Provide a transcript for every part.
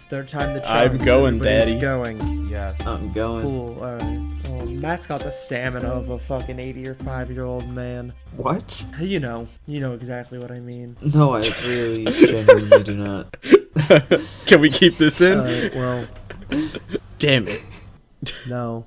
third time the I'm charm. going, Everybody's Daddy. going. Yes. I'm going. Cool, alright. Well, Matt's got the stamina of a fucking 80 or 5-year-old man. What? You know exactly what I mean. No, I really genuinely do not. Can we keep this in? Well, Damn it. no.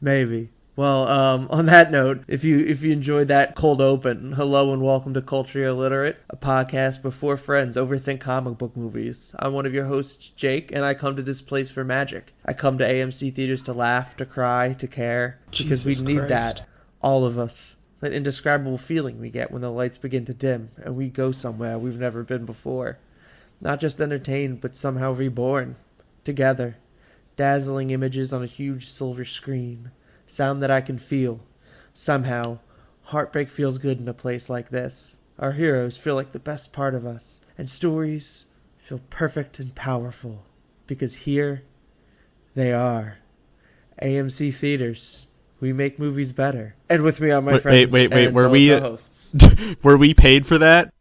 Maybe. Well, on that note, if you enjoyed that cold open, hello and welcome to Culture Illiterate, a podcast before friends overthink comic book movies. I'm one of your hosts, Jake, and I come to this place for magic. I come to AMC theaters to laugh, to cry, to care, because Jesus we need Christ. that. All of us. That indescribable feeling we get when the lights begin to dim and we go somewhere we've never been before. Not just entertained, but somehow reborn. Together. Dazzling images on a huge silver screen. Sound that I can feel. Somehow, heartbreak feels good in a place like this. Our heroes feel like the best part of us. And stories feel perfect and powerful. Because here, they are. AMC Theaters. We make movies better. And with me are my friends Wait, and were fellow we co-hosts. were we paid for that?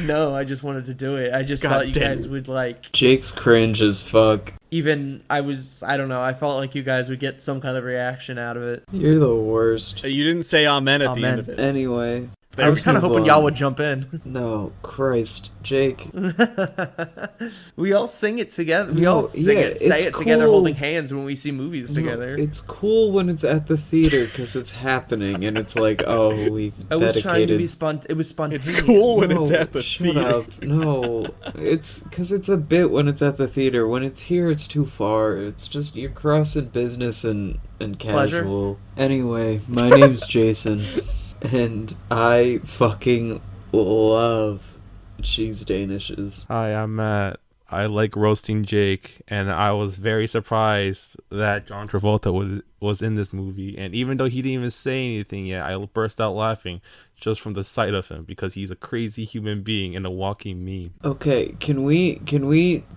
No, I just wanted to do it. I just God thought you damn guys it. would like... Jake's cringe as fuck. Even, I don't know, I felt like you guys would get some kind of reaction out of it. You're the worst. You didn't say amen at the Amen. end of it. Anyway. I was kind of hoping y'all would jump in. No, Christ. Jake. We all sing it together. We No, all sing yeah, it, say it's it together, cool. holding hands when we see movies together. It's cool when it's at the theater because it's happening and it's like, oh, we've I was trying to be dedicated. it was spontaneous. It's cool when it's No, at the shut theater. up. No, it's because it's a bit when it's at the theater. When it's here, it's too far. It's just you're crossing business and Pleasure. casual. Anyway, my name's Jason, and I fucking love cheese danishes. Hi, I'm Matt. I like roasting Jake, and I was very surprised that John Travolta was in this movie. And even though he didn't even say anything yet, I burst out laughing just from the sight of him because he's a crazy human being and a walking meme. Okay, can we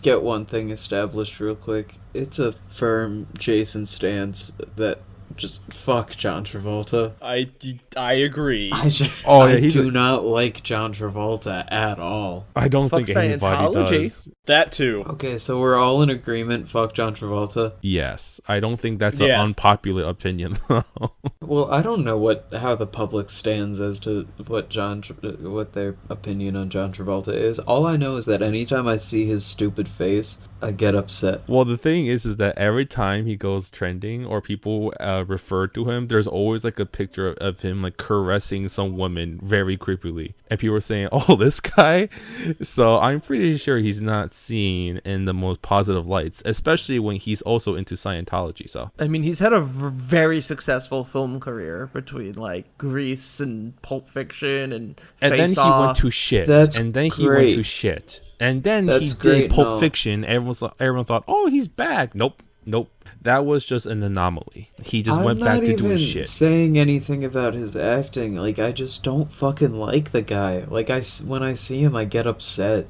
get one thing established real quick? It's a firm Jason stance that just fuck John Travolta. I agree. I he's do not like John Travolta at all. I don't Fuck think anybody Scientology. does. That too. Okay, so we're all in agreement, fuck John Travolta. Yes, I don't think that's Yes. an unpopular opinion. Well, I don't know how the public stands as to what their opinion on John Travolta is. All I know is that anytime I see his stupid face, I get upset. Well, the thing is that every time he goes trending or people refer to him, there's always like a picture of him like caressing some woman very creepily, and people are saying, "Oh, this guy." So I'm pretty sure he's not seen in the most positive lights, especially when he's also into Scientology. So I mean, he's had a very successful film career between like Grease and Pulp Fiction and then Face he Off. went to shit, That's and then he great. went to shit, and then That's he did great, Pulp no. Fiction. Everyone thought, "Oh, he's back." Nope. That was just an anomaly. He just went back to doing shit. I'm not saying anything about his acting. Like, I just don't fucking like the guy. Like, when I see him, I get upset.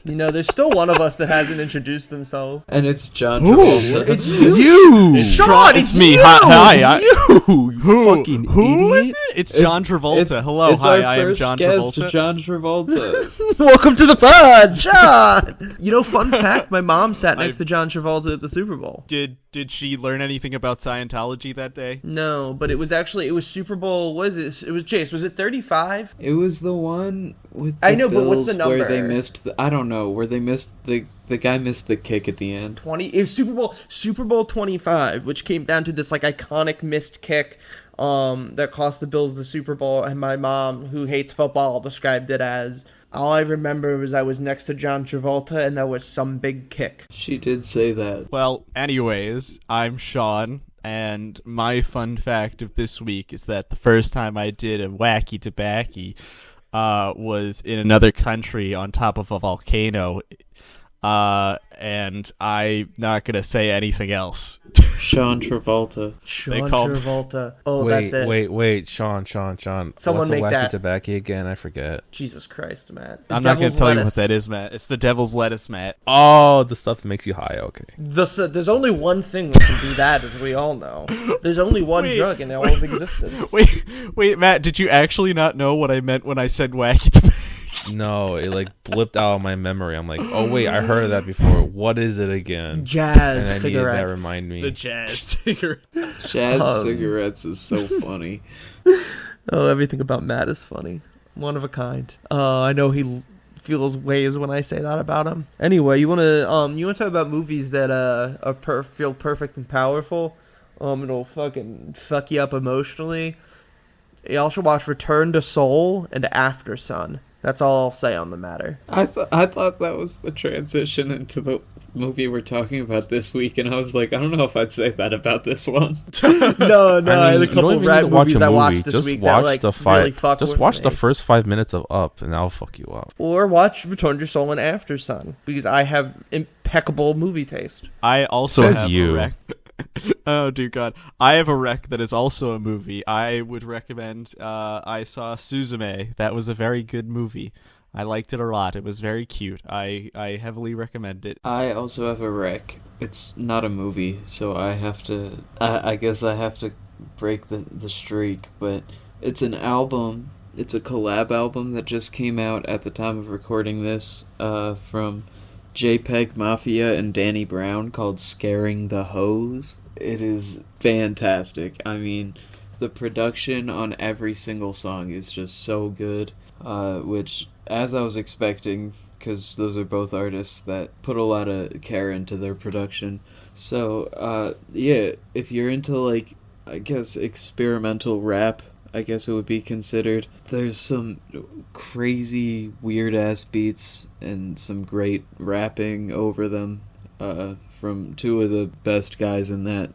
You know, there's still one of us that hasn't introduced themselves. And it's John Who? Travolta. It's you. You, Sean, it's it's me. you! Hi, you Who? fucking Who idiot. is it? It's John Travolta. Hello, It's hi, our I am first John guest, Travolta. John Travolta. Welcome to the pod, John. You know, fun fact: my mom sat next to John Travolta at the Super Bowl. Did she learn anything about Scientology that day? No, but it was Super Bowl. Was it? It was Chase. Was it 35? It was the one with the I know, but what's the Bills where they number? missed I don't know, where they missed the guy missed the kick at the end. 20. It was Super Bowl 25, which came down to this like iconic missed kick that cost the Bills the Super Bowl, and my mom, who hates football, described it as, all I remember was I was next to John Travolta and there was some big kick. She did say that. Well, anyways, I'm Sean, and my fun fact of this week is that the first time I did a wacky tobacco was in another country on top of a volcano, and I'm not gonna say anything else. Sean Travolta. Sean called- Travolta. Oh, Wait, that's it. wait, Sean. Someone What's make a wacky that. tobacco again? I forget. Jesus Christ, Matt. I'm not gonna Devil's tell you lettuce. what that is, Matt. It's the devil's lettuce, Matt. Oh, the stuff that makes you high. Okay. There's only one thing that can do that, as we all know. There's only one Wait, drug in all of existence. Wait, Matt, did you actually not know what I meant when I said wacky tobacco? No, it like blipped out of my memory. I'm like, oh wait, I heard of that before. What is it again? Jazz And I needed that cigarettes. remind me. The jazz cigarette. Jazz cigarettes is so funny. Oh, everything about Matt is funny. One of a kind. I know he feels ways when I say that about him. Anyway, you wanna talk about movies that feel perfect and powerful. It'll fucking fuck you up emotionally. You also watch Return to Seoul and After Sun. That's all I'll say on the matter. I thought that was the transition into the movie we're talking about this week, and I was like, I don't know if I'd say that about this one. No, I had a you couple don't of even rad need to watch movies a I watched movie. this Just week watch that like the really fucked Just with watch me. the first 5 minutes of Up, and that'll fuck you up. Or watch Return to Seoul and After Sun, because I have impeccable movie taste. I also Says have you. a rec. Oh dear God! I have a rec that is also a movie. I would recommend. I saw Suzume. That was a very good movie. I liked it a lot. It was very cute. I heavily recommend it. I also have a rec. It's not a movie, so I have to. I guess I have to break the streak, but it's an album. It's a collab album that just came out at the time of recording this from JPEG Mafia and Danny Brown, called Scaring the Hose. It is fantastic. I mean, the production on every single song is just so good, which, as I was expecting, because those are both artists that put a lot of care into their production. So, yeah, if you're into, like, I guess experimental rap, I guess it would be considered. There's some crazy, weird-ass beats and some great rapping over them from two of the best guys in that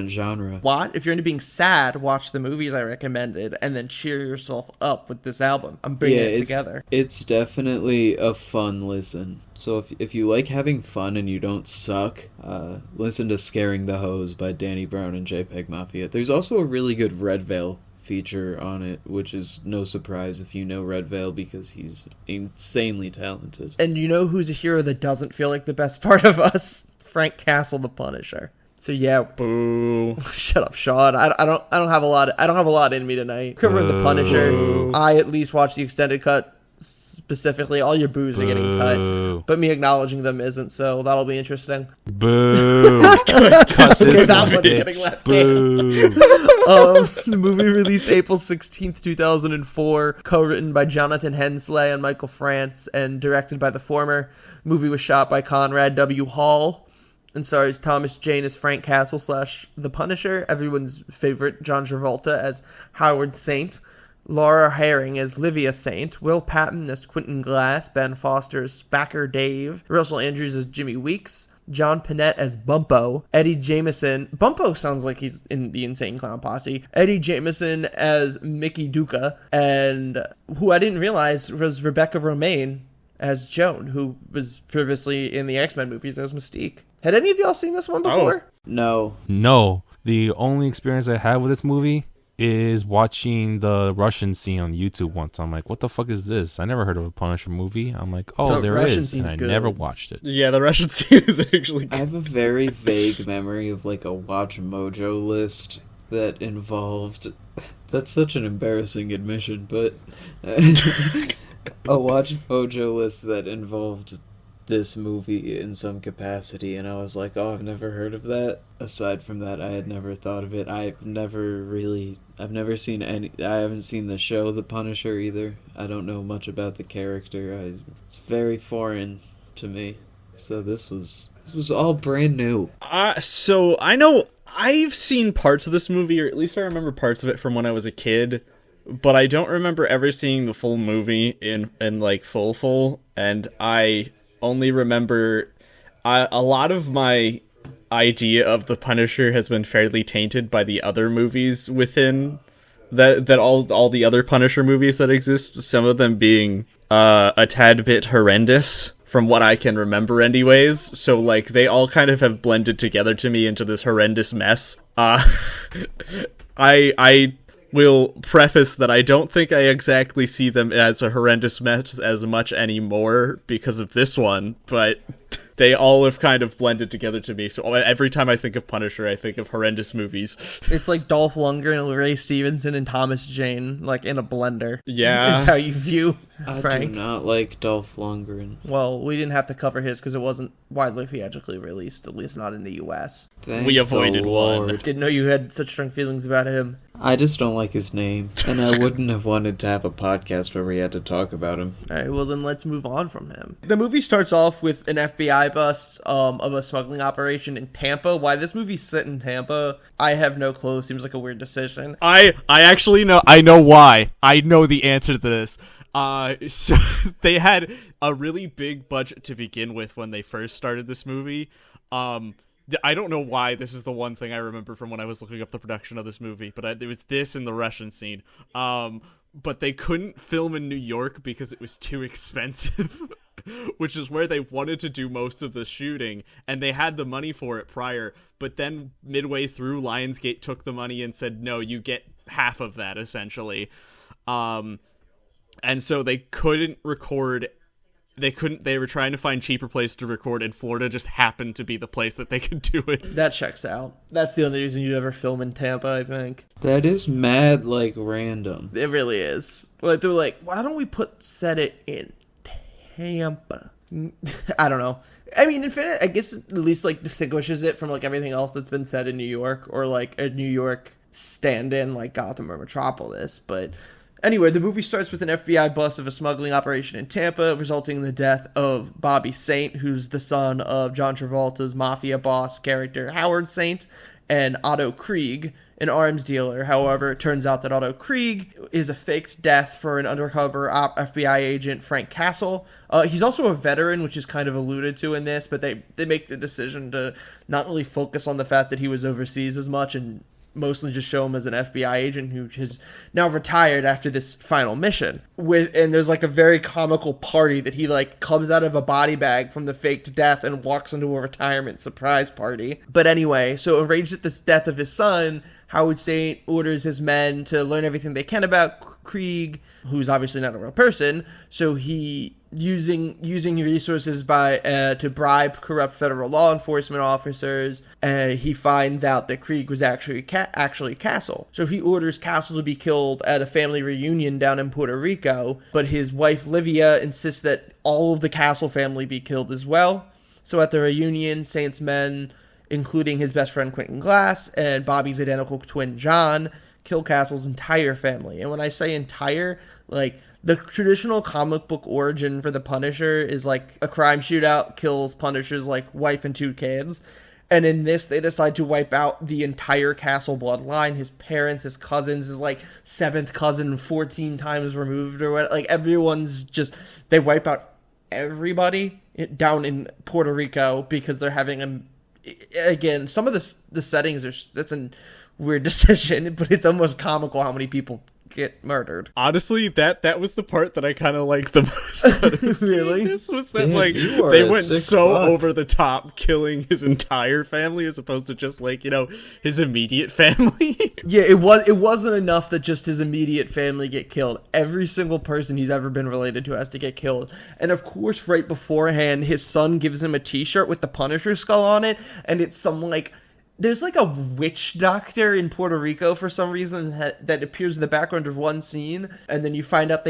genre. If you're into being sad, watch the movies I recommended, and then cheer yourself up with this album. I'm bringing it together. It's definitely a fun listen. So if you like having fun and you don't suck, listen to Scaring the Hose by Danny Brown and JPEG Mafia. There's also a really good Red Veil feature on it, which is no surprise if you know Red Veil, because he's insanely talented. And you know who's a hero that doesn't feel like the best part of us? Frank Castle, the Punisher. So yeah, Boo. shut up, Sean. I don't have a lot in me tonight. Covering the Punisher. I at least watched the extended cut specifically. All your boos are getting cut, but me acknowledging them isn't. So that'll be interesting. Boo! Okay, that one's getting left in. The movie released April 16th, 2004, co-written by Jonathan Hensley and Michael France, and directed by the former. Movie was shot by Conrad W. Hall, and stars Thomas Jane as Frank Castle / The Punisher, everyone's favorite John Travolta as Howard Saint, Laura Herring as Livia Saint, Will Patton as Quentin Glass, Ben Foster as Spacker Dave, Russell Andrews as Jimmy Weeks, John Panette as Bumpo, Eddie Jameson. Bumpo sounds like he's in the Insane Clown Posse. Eddie Jameson as Mickey Duca, and who I didn't realize was Rebecca Romijn as Joan, who was previously in the X-Men movies as Mystique. Had any of y'all seen this one before? No. No. The only experience I had with this movie is watching the Russian scene on YouTube once. I'm like, what the fuck is this? I never heard of a Punisher movie. I'm like, oh, The there Russian is, and scene's I good. never watched it. Yeah, the Russian scene is actually I have a very vague memory of like a Watch Mojo list that involved. That's such an embarrassing admission, but a Watch Mojo list that involved this movie in some capacity, and I was like, oh, I've never heard of that. Aside from that, I had never thought of it. I've never seen I haven't seen the show The Punisher either. I don't know much about the character. It's very foreign to me. So this was all brand new. So I know I've seen parts of this movie, or at least I remember parts of it from when I was a kid, but I don't remember ever seeing the full movie in like full, and I only remember a lot of my idea of the Punisher has been fairly tainted by the other movies within that all the other Punisher movies that exist, some of them being a tad bit horrendous from what I can remember anyways. So like they all kind of have blended together to me into this horrendous mess. I will preface that I don't think I exactly see them as a horrendous mess as much anymore because of this one, but They all have kind of blended together to me. So every time I think of Punisher, I think of horrendous movies. It's like Dolph Lundgren, Ray Stevenson, and Thomas Jane, like in a blender. Yeah. Is how you view I Frank. do not like Dolph Lundgren. Well, we didn't have to cover his because it wasn't widely theatrically released, at least not in the U.S. Thank We avoided the one. Lord. Didn't know you had such strong feelings about him. I just don't like his name, and I wouldn't have wanted to have a podcast where we had to talk about him. All right, well then let's move on from him. The movie starts off with an FBI bust of a smuggling operation in Tampa. Why this movie's set in Tampa, I have no clue. Seems like a weird decision. I actually know. I know why. I know the answer to this. So they had a really big budget to begin with when they first started this movie. I don't know why this is the one thing I remember from when I was looking up the production of this movie, but it was this in the Russian scene. But they couldn't film in New York because it was too expensive, which is where they wanted to do most of the shooting, and they had the money for it prior. But then midway through, Lionsgate took the money and said, no, you get half of that, essentially. And so they couldn't record. They were trying to find cheaper place to record, and Florida just happened to be the place that they could do it. That checks out. That's the only reason you'd ever film in Tampa, I think. That is mad, like, random. It really is. Like, they're like, why don't we set it in Tampa? I don't know. I mean, Infinite, I guess at least, like, distinguishes it from, like, everything else that's been said in New York, or, like, a New York stand-in, like Gotham or Metropolis, but... Anyway, the movie starts with an FBI bust of a smuggling operation in Tampa, resulting in the death of Bobby Saint, who's the son of John Travolta's mafia boss character Howard Saint, and Otto Krieg, an arms dealer. However, it turns out that Otto Krieg is a faked death for an undercover FBI agent, Frank Castle. He's also a veteran, which is kind of alluded to in this, but they make the decision to not really focus on the fact that he was overseas as much and mostly just show him as an FBI agent who has now retired after this final mission. And there's like a very comical party that he like comes out of a body bag from the faked death and walks into a retirement surprise party. But anyway, so enraged at this death of his son, Howard Saint orders his men to learn everything they can about Krieg, who's obviously not a real person. So he using resources to bribe corrupt federal law enforcement officers, he finds out that Krieg was actually Castle. So he orders Castle to be killed at a family reunion down in Puerto Rico, but his wife Livia insists that all of the Castle family be killed as well. So at the reunion, Saint's men, including his best friend Quentin Glass and Bobby's identical twin John, kill Castle's entire family. And when I say entire, like, the traditional comic book origin for the Punisher is like a crime shootout kills Punisher's like wife and 2 kids. And in this, they decide to wipe out the entire Castle bloodline. His parents, his cousins, his like 7th cousin 14 times removed or what. Like everyone's just, they wipe out everybody down in Puerto Rico because they're having again, some of the settings that's a weird decision, but it's almost comical how many people get murdered. Honestly, that was the part that I kind of liked the most. Really? This was that, Damn, like, you are they a went sick so fuck. over the top killing his entire family as opposed to just, like, you know, his immediate family. Yeah, it wasn't enough that just his immediate family get killed. Every single person he's ever been related to has to get killed. And of course, right beforehand, his son gives him a t-shirt with the Punisher skull on it, and it's some, like, there's like a witch doctor in Puerto Rico for some reason that appears in the background of one scene, and then you find out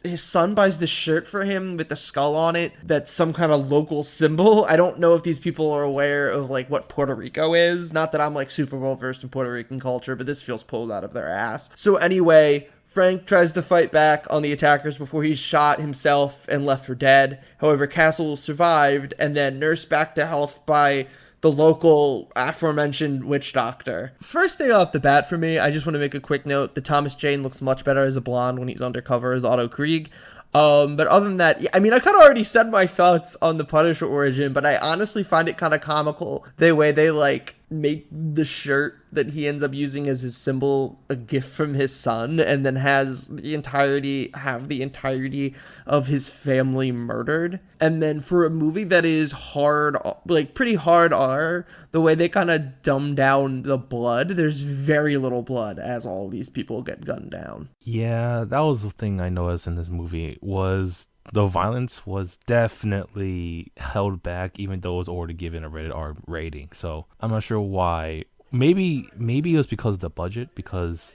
his son buys the shirt for him with the skull on it that's some kind of local symbol. I don't know if these people are aware of like what Puerto Rico is. Not that I'm like super well versed in Puerto Rican culture, but this feels pulled out of their ass. So anyway, Frank tries to fight back on the attackers before he's shot himself and left for dead. However, Castle survived and then nursed back to health by the local aforementioned witch doctor. First thing off the bat for me, I just want to make a quick note that Thomas Jane looks much better as a blonde when he's undercover as Otto Krieg. But other than that, I mean, I kind of already said my thoughts on the Punisher origin, but I honestly find it kind of comical the way they like make the shirt that he ends up using as his symbol a gift from his son, and then have the entirety of his family murdered. And then for a movie that is hard, like pretty hard R, the way they kind of dumb down the blood, there's very little blood as all these people get gunned down. Yeah, that was the thing I noticed in this movie was the violence was definitely held back, even though it was already given a rated R rating. So I'm not sure why. Maybe it was because of the budget, because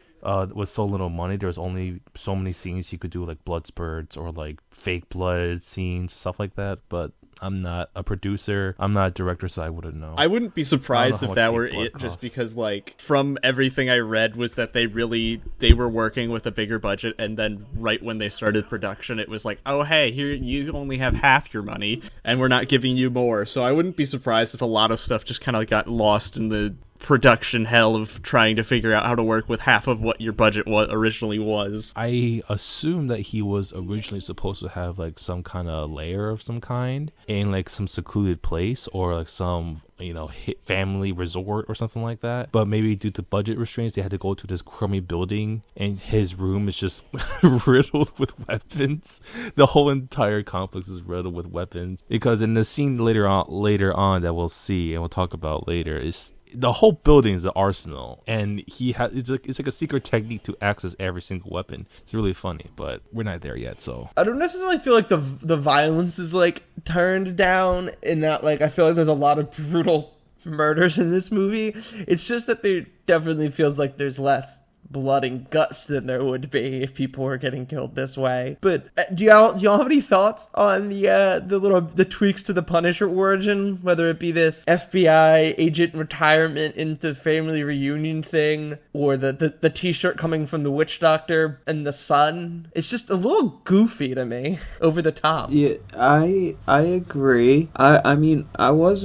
with so little money, there was only so many scenes you could do, like blood spurts or like fake blood scenes, stuff like that. But I'm not a producer, I'm not a director, so I wouldn't know. I wouldn't be surprised if that were blood it, costs. just because, like, from everything I read was that they were working with a bigger budget, and then right when they started production, it was like, oh, hey, here, you only have half your money, and we're not giving you more. So I wouldn't be surprised if a lot of stuff just kind of got lost in the production hell of trying to figure out how to work with half of what your budget originally was. I assume that he was originally supposed to have like some kind of lair of some kind in like some secluded place, or like some, you know, family resort or something like that. But maybe due to budget restraints, they had to go to this crummy building, and his room is just riddled with weapons. The whole entire complex is riddled with weapons, because in the scene later on that we'll see and we'll talk about later, is the whole building is an arsenal, and he has it's like a secret technique to access every single weapon. It's really funny, but we're not there yet. So I don't necessarily feel like the violence is like turned down, in that like I feel like there's a lot of brutal murders in this movie. It's just that there definitely feels like there's less blood and guts than there would be if people were getting killed this way. But do y'all have any thoughts on the tweaks to the Punisher origin, whether it be this FBI agent retirement into family reunion thing, or the t-shirt coming from the witch doctor and the son? It's just a little goofy to me, over the top. Yeah, I agree. I mean, I was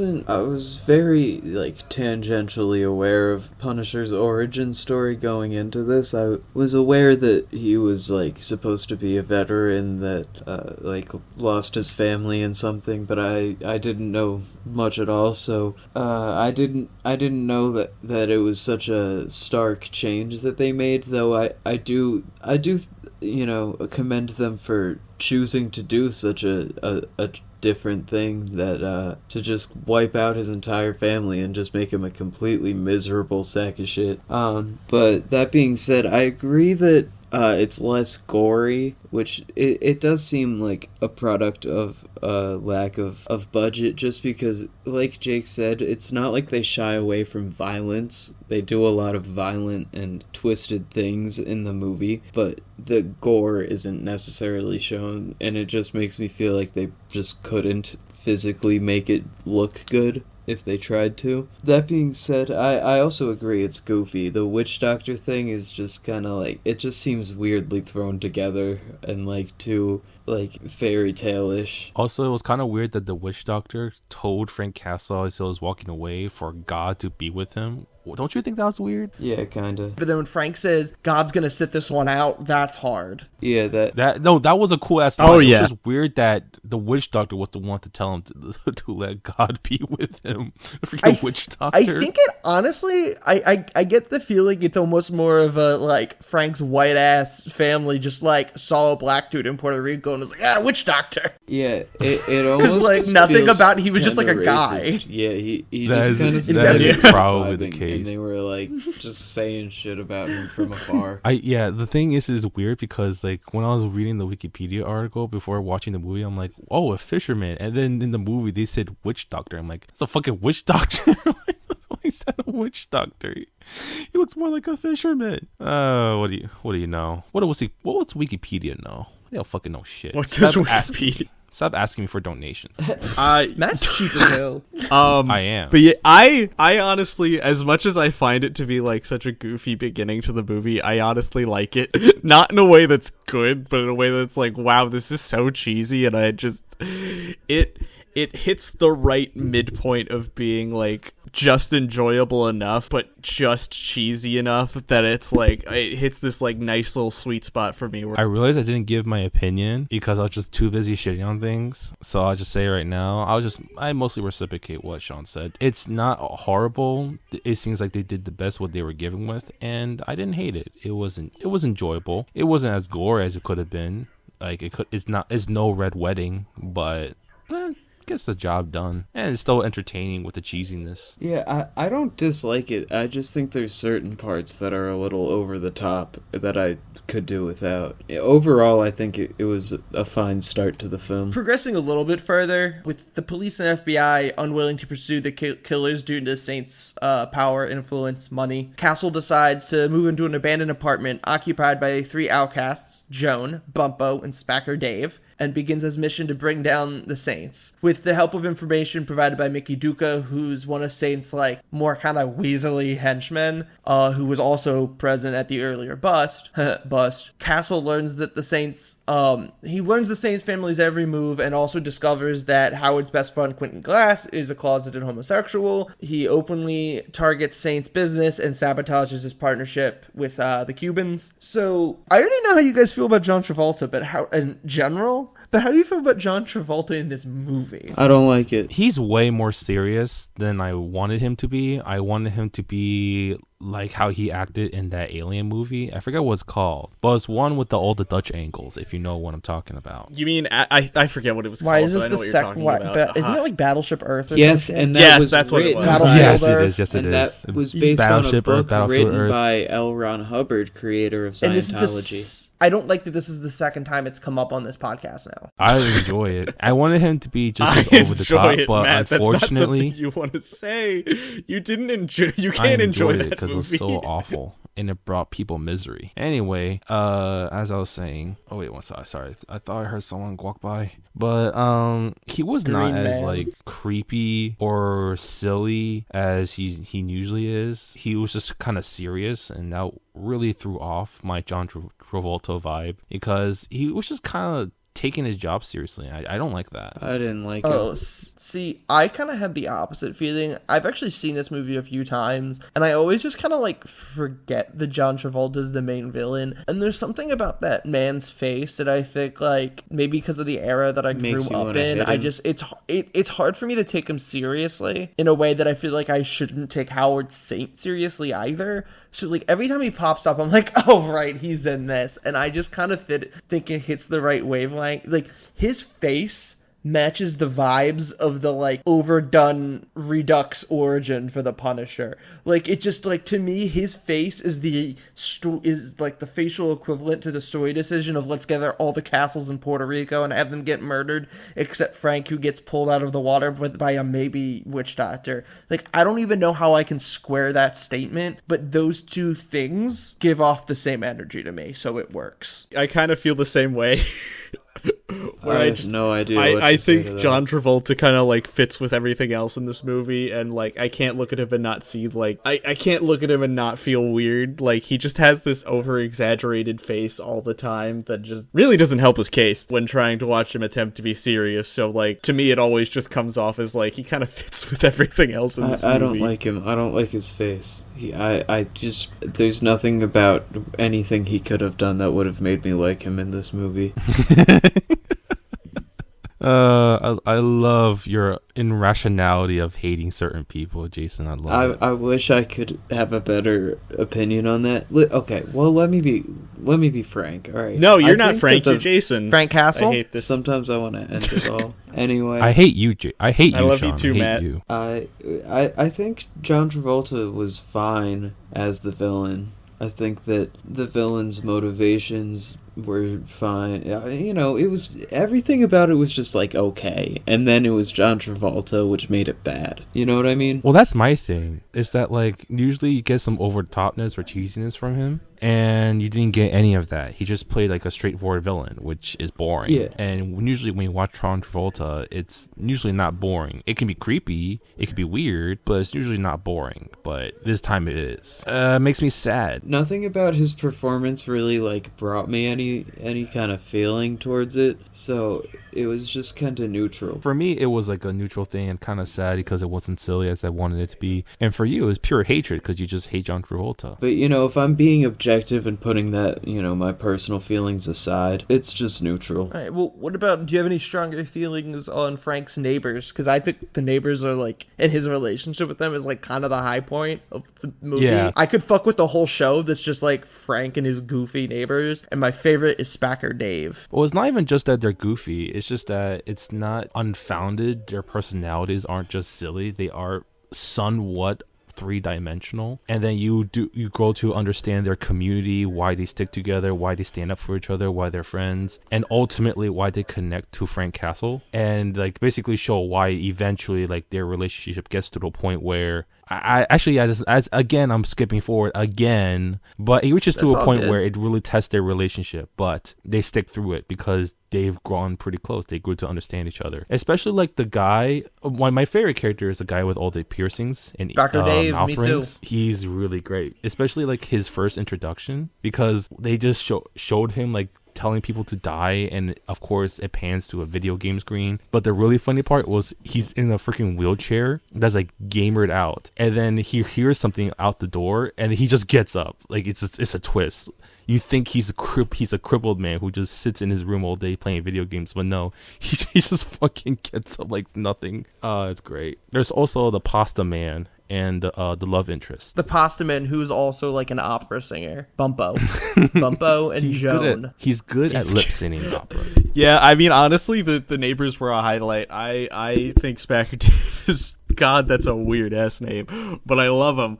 very like tangentially aware of Punisher's origin story going into this. I was aware that he was like supposed to be a veteran that like lost his family and something, but I didn't know much at all. So I didn't know that it was such a stark change that they made. Though I do you know, commend them for choosing to do such a different thing, that to just wipe out his entire family and just make him a completely miserable sack of shit. But that being said, I agree that it's less gory, which it does seem like a product of lack of budget, just because, like Jake said, it's not like they shy away from violence. They do a lot of violent and twisted things in the movie, but the gore isn't necessarily shown, and it just makes me feel like they just couldn't physically make it look good if they tried to. That being said, I also agree it's goofy. The witch doctor thing is just kind of like, it just seems weirdly thrown together and like too like fairy tale-ish. also, it was kind of weird that the witch doctor told Frank Castle as he was walking away for God to be with him. Don't you think that was weird? Yeah, kinda. But then when Frank says God's gonna sit this one out, that's hard. Yeah, That was a cool ass line. Oh, It yeah. was just weird that the witch doctor was the one to tell him to let God be with him. The freaking witch doctor. I think it honestly, I get the feeling it's almost more of a like Frank's white ass family just like saw a black dude in Puerto Rico and was like, witch doctor. yeah, it almost like just nothing feels about he was just like kinda a guy. racist. Yeah, he That just is- kind of that is probably the and case. they were like just saying shit about him from afar. The thing is weird because like when I was reading the Wikipedia article before watching the movie, I'm like, oh, a fisherman, and then in the movie they said witch doctor. I'm like, it's a fucking witch doctor. Why is that a witch doctor? He looks more like a fisherman. What do you know? What was Wikipedia know? They don't fucking know shit. What does Stop Wikipedia? Stop asking me for donations. Matt's cheap as hell. I am. But yeah, I honestly, as much as I find it to be like such a goofy beginning to the movie, I honestly like it. Not in a way that's good, but in a way that's like, wow, this is so cheesy, and I just it hits the right midpoint of being like just enjoyable enough, but just cheesy enough that it's like it hits this like nice little sweet spot for me. I realized I didn't give my opinion because I was just too busy shitting on things. So I'll just say right now, I mostly reciprocate what Sean said. It's not horrible. It seems like they did the best what they were given with, and I didn't hate it. It was enjoyable. It wasn't as gory as it could have been. Like it's no Red Wedding, but gets the job done, and it's still entertaining with the cheesiness. Yeah, I don't dislike it. I just think there's certain parts that are a little over the top that I could do without. Overall, I think it was a fine start to the film. Progressing a little bit further, with the police and FBI unwilling to pursue the killers due to Saint's power, influence, money, Castle decides to move into an abandoned apartment occupied by 3 outcasts, Joan, Bumpo, and Spacker Dave, and begins his mission to bring down the Saints. With the help of information provided by Mickey Duca, who's one of Saint's, like, more kind of weaselly henchmen, who was also present at the earlier bust, Castle learns that the Saints, he learns the Saints family's every move, and also discovers that Howard's best friend, Quentin Glass, is a closeted homosexual. He openly targets Saint's business and sabotages his partnership with the Cubans. So, I already know how you guys feel about John Travolta, but how, in general, but how do you feel about John Travolta in this movie? I don't like it. He's way more serious than I wanted him to be. I wanted him to be like how he acted in that Alien movie. I forget what it's called, but it's one with all the Dutch angles, if you know what I'm talking about. You mean, I forget what it was Why called. is this but I know the what you're second? talking about. Isn't it like Battleship Earth or Yes, something? and that Yes, was that's what it written was. Battlefield Yes, it Earth. is. Yes, it and is. that was based on a Battleship Earth, book Battlefield written Earth. by L. Ron Hubbard, creator of And this is Scientology. I don't like that this is the second time it's come up on this podcast now. I enjoy it. I wanted him to be just I as over the enjoy top, it, but Matt. That's not unfortunately, something you want to say. You didn't enjoy. You I can't enjoy enjoyed that it because it was movie. so awful. And it brought people misery. Anyway, as I was saying, oh wait, one second, sorry, I thought I heard someone walk by. But he was not Green as Man. like creepy or silly as he usually is. He was just kind of serious, and that really threw off my John Travolta vibe because he was just kind of taking his job seriously. I don't like that. I didn't like Oh, it. see, I kind of had the opposite feeling. I've actually seen this movie a few times, and I always just kind of like forget that John Travolta's the main villain. And there's something about that man's face that I think, like, maybe because of the era that I Makes grew you up wanna in, hit I him. just it's hard for me to take him seriously in a way that I feel like I shouldn't take Howard Saint seriously either. So like every time he pops up, I'm like, oh right, he's in this, and I just kind of think it hits the right wavelength. Like his face matches the vibes of the like overdone Redux origin for the Punisher. Like it just like to me, his face is is like the facial equivalent to the story decision of let's gather all the castles in Puerto Rico and have them get murdered, except Frank, who gets pulled out of the water by a maybe witch doctor. Like I don't even know how I can square that statement, but those two things give off the same energy to me, so it works. I kind of feel the same way. I have no idea. What I to say to think that. John Travolta kind of like fits with everything else in this movie, and like I can't look at him and not see like I can't look at him and not feel weird. Like he just has this over exaggerated face all the time that just really doesn't help his case when trying to watch him attempt to be serious. So like to me, it always just comes off as like he kind of fits with everything else in this movie. I don't like him. I don't like his face. I just there's nothing about anything he could have done that would have made me like him in this movie. I love your irrationality of hating certain people, Jason. I love it. I wish I could have a better opinion on that. Okay, well let me be frank. All right. No, you're I not think Frank. that You're Jason. Frank Castle? I hate this. Sometimes I want to end it all. Anyway, I hate you, I hate you. I love you Sean. too, I hate Matt. you. I think John Travolta was fine as the villain. I think that the villain's motivations were fine. You know, it was everything about it was just like okay, and then it was John Travolta, which made it bad. You know what I mean? Well, that's my thing. Is that like usually you get some over the topness or cheesiness from him, and you didn't get any of that. He just played like a straightforward villain, which is boring. Yeah. And usually when you watch John Travolta, it's usually not boring. It can be creepy, it can be weird, but it's usually not boring. But this time it is. It makes me sad. Nothing about his performance really like brought me any kind of feeling towards it. So it was just kind of neutral. For me, it was like a neutral thing and kind of sad because it wasn't silly as I wanted it to be. And for you, it was pure hatred because you just hate John Travolta. But you know, if I'm being objective and putting that, you know, my personal feelings aside, it's just neutral. All right, well, what about, do you have any stronger feelings on Frank's neighbors? Because I think the neighbors are like, and his relationship with them is like kind of the high point of the movie. Yeah. I could fuck with the whole show that's just like Frank and his goofy neighbors, and my favorite is Spacker Dave. Well, it's not even just that they're goofy. It's It's just that it's not unfounded. Their personalities aren't just silly. They are somewhat three-dimensional, and then you grow to understand their community, why they stick together, why they stand up for each other, why they're friends, and ultimately why they connect to Frank Castle, and like basically show why eventually like their relationship gets to the point where again, I'm skipping forward again, but it reaches to a point where it really tests their relationship, but they stick through it because they've grown pretty close. They grew to understand each other. Especially like the guy, one of my favorite character is the guy with all the piercings and Dr. Dave, mouth me rings. too. He's really great, especially like his first introduction, because they just showed him like telling people to die, and of course it pans to a video game screen, but the really funny part was he's in a freaking wheelchair that's like gamered out, and then he hears something out the door and he just gets up. Like it's a twist. You think he's a crippled man who just sits in his room all day playing video games, but no, he just fucking gets up like nothing. It's great. There's also the pasta man and the love interest. The pasta man, who's also like an opera singer, Bumpo and Joan. He's good at lip singing opera. Yeah, I mean, honestly, the neighbors were a highlight. I think Spacker Dave is, God, that's a weird ass name, but I love him.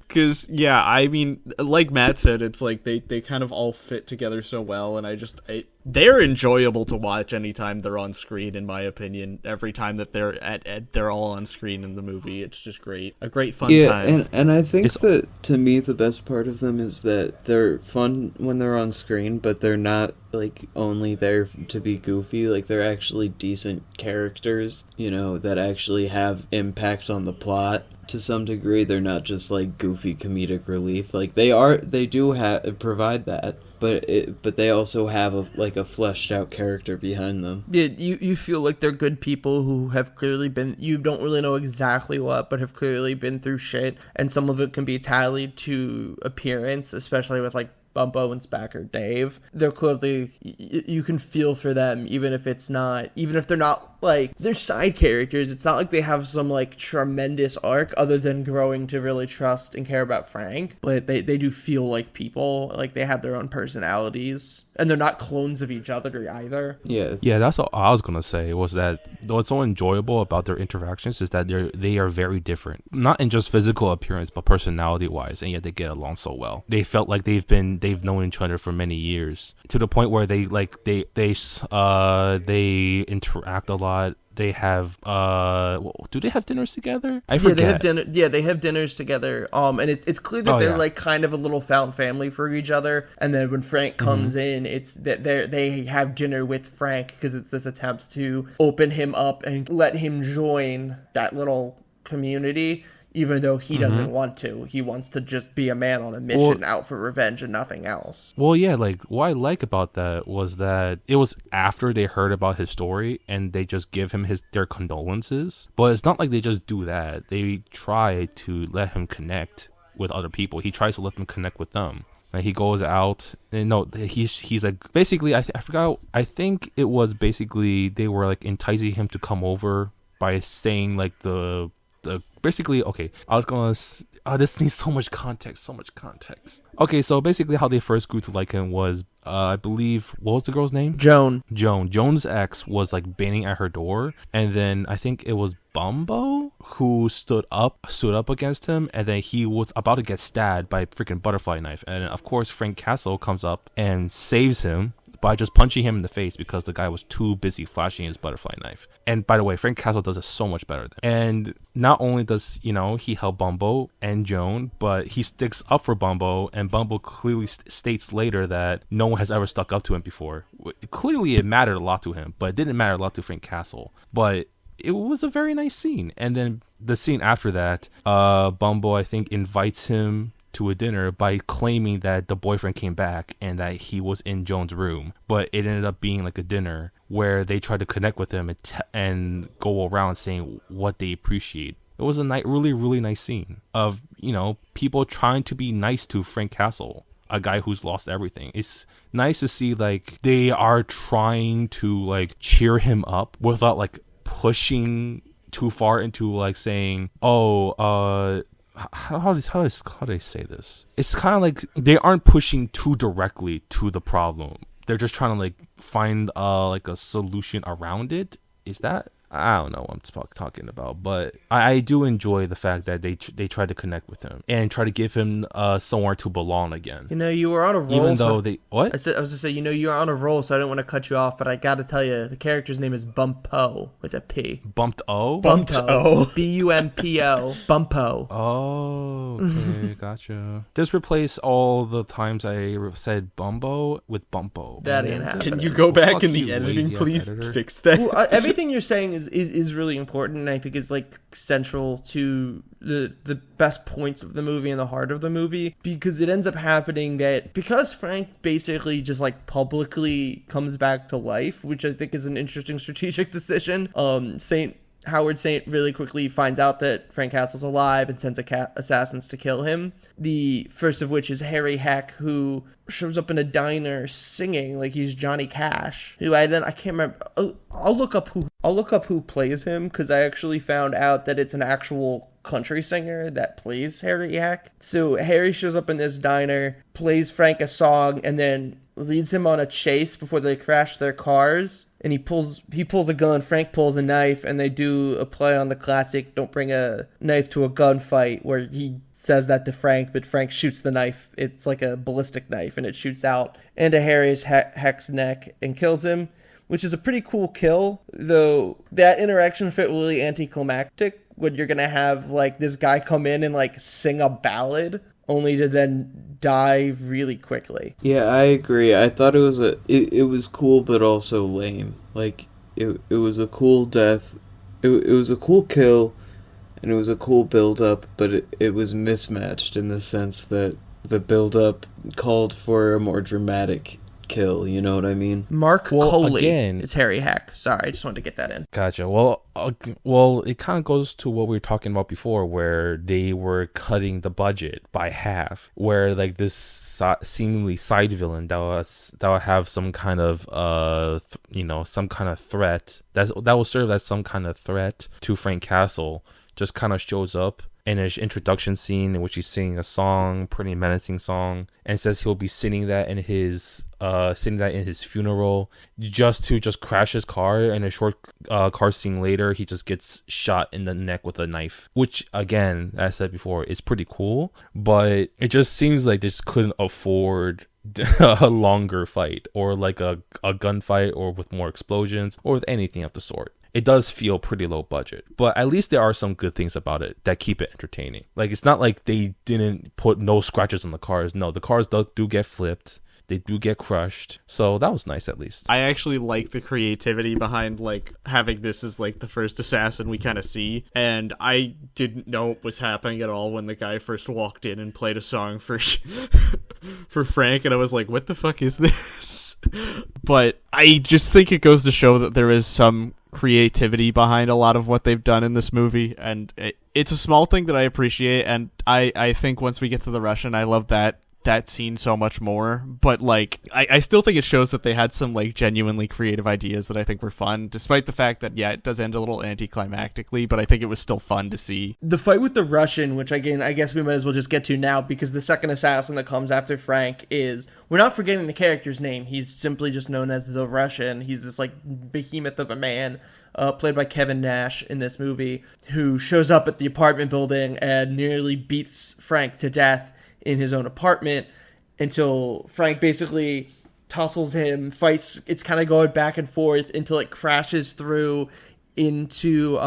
Because, yeah, I mean, like Matt said, it's like they kind of all fit together so well, and they're enjoyable to watch anytime they're on screen, in my opinion. Every time that they're all on screen in the movie, it's just great. A great fun time. Yeah, and I think that, to me, the best part of them is that they're fun when they're on screen, but they're not, like, only there to be goofy. Like, they're actually decent characters, you know, that actually have impact on the plot. To some degree, they're not just like goofy comedic relief. Like they do provide that, but they also have a fleshed out character behind them. Yeah, you feel like they're good people who have clearly been, you don't really know exactly what, but have clearly been through shit, and some of it can be tallied to appearance, especially with like Bumpo and Spacker Dave. They're clearly, you can feel for them, even if they're not like, they're side characters. It's not like they have some like tremendous arc other than growing to really trust and care about Frank, but they do feel like people, like they have their own personalities, and they're not clones of each other either. Yeah, that's what I was gonna say, was that what's so enjoyable about their interactions is that they are very different, not in just physical appearance but personality wise, and yet they get along so well. They felt like they've known each other for many years, to the point where they interact a lot. They have do they have dinners together? I forget. They have dinners together. And it's clear that they're like kind of a little found family for each other. And then when Frank comes in, it's that they have dinner with Frank because it's this attempt to open him up and let him join that little community. Even though he doesn't want to. He wants to just be a man on a mission out for revenge and nothing else. Well, yeah, like, what I like about that was that it was after they heard about his story and they just give him their condolences. But it's not like they just do that. They try to let him connect with other people. He tries to let them connect with them. Like, he goes out, and he's like, basically, I forgot, I think it was basically they were like enticing him to come over by saying like basically, okay, this needs so much context. Okay, so basically how they first grew to like him was, I believe, what was the girl's name? Joan. Joan's ex was like banging at her door, and then I think it was Bumbo who stood up against him, and then he was about to get stabbed by a freaking butterfly knife. And of course, Frank Castle comes up and saves him by just punching him in the face because the guy was too busy flashing his butterfly knife. And by the way, Frank Castle does it so much better than him. And not only does, he help Bumbo and Joan, but he sticks up for Bumbo, and Bumbo clearly states later that no one has ever stuck up to him before. Clearly it mattered a lot to him, but it didn't matter a lot to Frank Castle. But it was a very nice scene. And then the scene after that, Bumbo, I think, invites him to a dinner by claiming that the boyfriend came back and that he was in Joan's room, but it ended up being like a dinner where they tried to connect with him and go around saying what they appreciate. It was a really, really nice scene of, people trying to be nice to Frank Castle, a guy who's lost everything. It's nice to see like they are trying to like cheer him up without like pushing too far into like saying, how do I say this? It's kind of like they aren't pushing too directly to the problem, they're just trying to like find like a solution around it. Is that? I don't know what I'm talking about, but I do enjoy the fact that they try to connect with him and try to give him somewhere to belong again. You know, you were on a roll. Even though they what? I was going to say, you know, you were on a roll, so I didn't want to cut you off, but I got to tell you, the character's name is Bumpo with a P. Bumped O? Bumped O. Bumpo. Bumpo. Oh, okay, gotcha. Just replace all the times I said Bumbo with Bumpo. That ain't happening. Can you go back Fuck in the you, editing, lazy-ass please editor. fix that? Well, everything you're saying is really important, and I think is like central to the best points of the movie and the heart of the movie, because it ends up happening that because Frank basically just like publicly comes back to life, which I think is an interesting strategic decision. Howard Saint really quickly finds out that Frank Castle's alive and sends assassins to kill him. The first of which is Harry Heck, who shows up in a diner singing like he's Johnny Cash. Who I can't remember. I'll look up who plays him, because I actually found out that it's an actual country singer that plays Harry Heck. So Harry shows up in this diner, plays Frank a song, and then leads him on a chase before they crash their cars. And he pulls a gun, Frank pulls a knife, and they do a play on the classic "Don't bring a knife to a gunfight," where he says that to Frank, but Frank shoots the knife. It's like a ballistic knife, and it shoots out into Harry's Heck's neck and kills him, which is a pretty cool kill, though that interaction felt really anticlimactic when you're gonna have like this guy come in and like sing a ballad only to then die really quickly. Yeah, I agree. I thought it was cool but also lame. Like it was a cool death. It was a cool kill, and it was a cool build up, but it was mismatched in the sense that the build up called for a more dramatic kill, you know what I mean? Mark Well, Coley again- is Harry Heck. Sorry, I just wanted to get that in. Gotcha. Well, it kind of goes to what we were talking about before, where they were cutting the budget by half, where like this seemingly side villain that will have some kind of some kind of threat that will serve as some kind of threat to Frank Castle just kind of shows up in his introduction scene in which he's singing a song, pretty menacing song, and says he'll be singing that in his funeral, just to crash his car. And a short car scene later, he just gets shot in the neck with a knife, which again, as I said before, is pretty cool, but it just seems like they just couldn't afford a longer fight, or like a gunfight, or with more explosions, or with anything of the sort. It does feel pretty low budget, but at least there are some good things about it that keep it entertaining. Like, it's not like they didn't put no scratches on the cars. No, the cars do get flipped. They do get crushed. So that was nice, at least. I actually like the creativity behind like having this as like the first assassin we kind of see, and I didn't know what was happening at all when the guy first walked in and played a song for for Frank, and I was like, what the fuck is this? But I just think it goes to show that there is some creativity behind a lot of what they've done in this movie, and it's a small thing that I appreciate, and I think once we get to the Russian, I love that scene so much more. But like I still think it shows that they had some like genuinely creative ideas that I think were fun, despite the fact that it does end a little anticlimactically, but I think it was still fun to see. The fight with the Russian, which again I guess we might as well just get to now, because the second assassin that comes after Frank is, we're not forgetting the character's name, he's simply just known as the Russian. He's this like behemoth of a man, played by Kevin Nash in this movie, who shows up at the apartment building and nearly beats Frank to death in his own apartment, until Frank basically tussles him, fights. It's kind of going back and forth until it crashes through into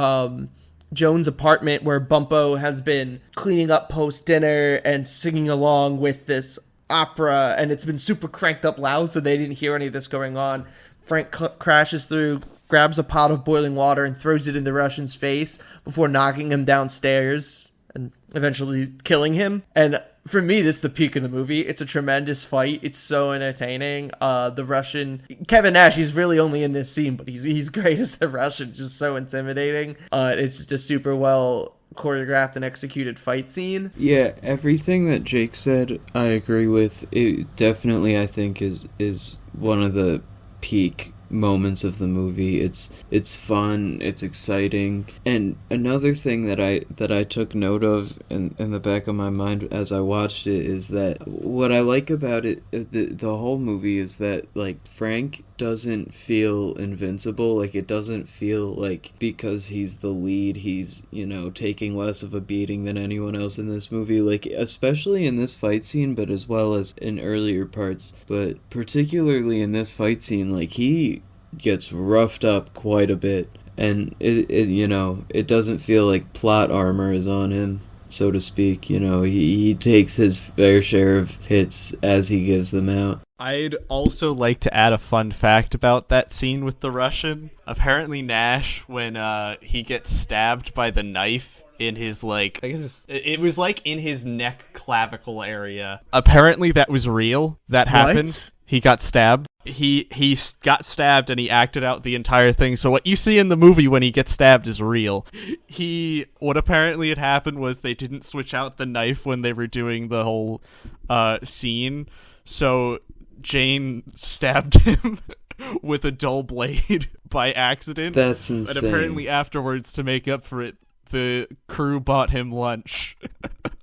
Joan's apartment, where Bumpo has been cleaning up post dinner and singing along with this opera, and it's been super cranked up loud, so they didn't hear any of this going on. Frank crashes through, grabs a pot of boiling water and throws it in the Russian's face before knocking him downstairs and eventually killing him. And for me, this is the peak of the movie. It's a tremendous fight. It's so entertaining. The Russian, Kevin Nash, he's really only in this scene, but he's great as the Russian, just so intimidating. It's just a super well choreographed and executed fight scene. Yeah, everything that Jake said, I agree with. It definitely, I think, is one of the peak moments of the movie. It's fun, it's exciting. And another thing that I took note of in the back of my mind as I watched it is that what I like about it, the whole movie, is that like Frank doesn't feel invincible. Like, it doesn't feel like because he's the lead he's, you know, taking less of a beating than anyone else in this movie, like especially in this fight scene, but as well as in earlier parts, but particularly in this fight scene, like he gets roughed up quite a bit, and it you know, it doesn't feel like plot armor is on him, so to speak. You know, he takes his fair share of hits as he gives them out. I'd also like to add a fun fact about that scene with the Russian. Apparently Nash, when he gets stabbed by the knife in his, like, I guess it was like in his neck clavicle area. Apparently that was real. That happened. What? He got stabbed. He got stabbed and he acted out the entire thing. So what you see in the movie when he gets stabbed is real. What apparently had happened was they didn't switch out the knife when they were doing the whole scene. So Jane stabbed him with a dull blade by accident. That's insane. And apparently afterwards, to make up for it, the crew bought him lunch.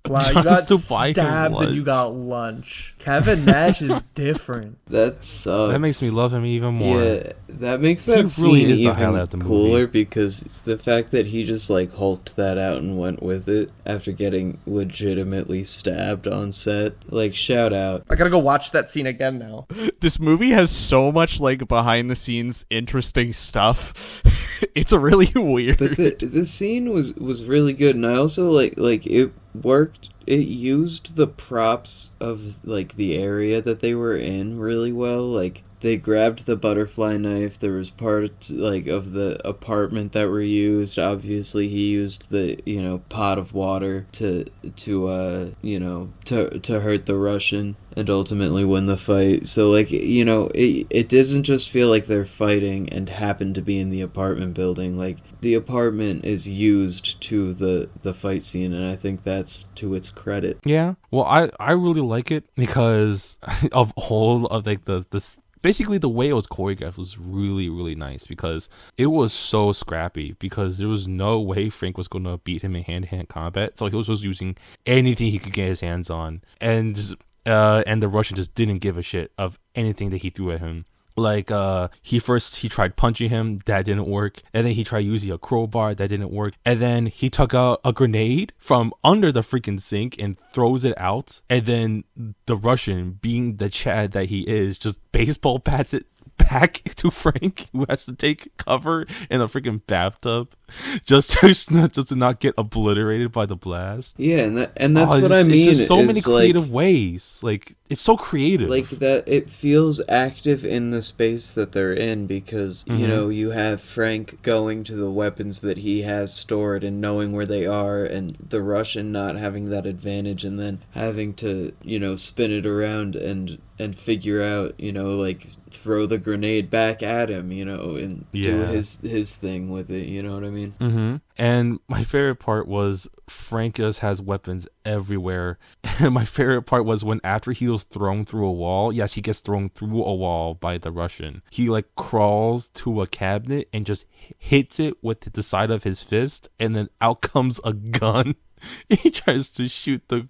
Wow, you got stabbed and you got lunch. Kevin Nash is different. That sucks. That makes me love him even more. Yeah, that makes that scene really is the highlight of the even cooler movie. because the fact that he just like hulked that out and went with it after getting legitimately stabbed on set. Like, shout out. I gotta go watch that scene again now. This movie has so much, like, behind the scenes interesting stuff. It's really weird. But the scene was really good, and I also like it worked. It used the props of like the area that they were in really well. Like, they grabbed the butterfly knife. There was parts like of the apartment that were used. Obviously, he used the, you know, pot of water to hurt the Russian and ultimately win the fight. So, like, you know, it doesn't just feel like they're fighting and happen to be in the apartment building. Like, the apartment is used to the fight scene, and I think that's to its credit. Yeah. Well, I really like it because of all of like the basically the way it was choreographed was really, really nice because it was so scrappy because there was no way Frank was going to beat him in hand-to-hand combat. So he was just using anything he could get his hands on. And the Russian just didn't give a shit of anything that he threw at him. Like, he tried punching him, that didn't work. And then he tried using a crowbar, that didn't work. And then he took out a grenade from under the freaking sink and throws it out. And then the Russian, being the Chad that he is, just baseball bats it back to Frank, who has to take cover in a freaking bathtub just to not get obliterated by the blast. Yeah, and that's what I mean. It's just so many like, creative ways. Like, it's so creative. Like, that it feels active in the space that they're in because, you know, you have Frank going to the weapons that he has stored and knowing where they are, and the Russian not having that advantage and then having to, you know, spin it around and figure out, you know, like, throw the grenade back at him, you know, and do his thing with it, you know what I mean? Mm-hmm. And my favorite part was Frank just has weapons everywhere. And my favorite part was when after he was thrown through a wall, yes, he gets thrown through a wall by the Russian. He like crawls to a cabinet and just hits it with the side of his fist, and then out comes a gun. He tries to shoot the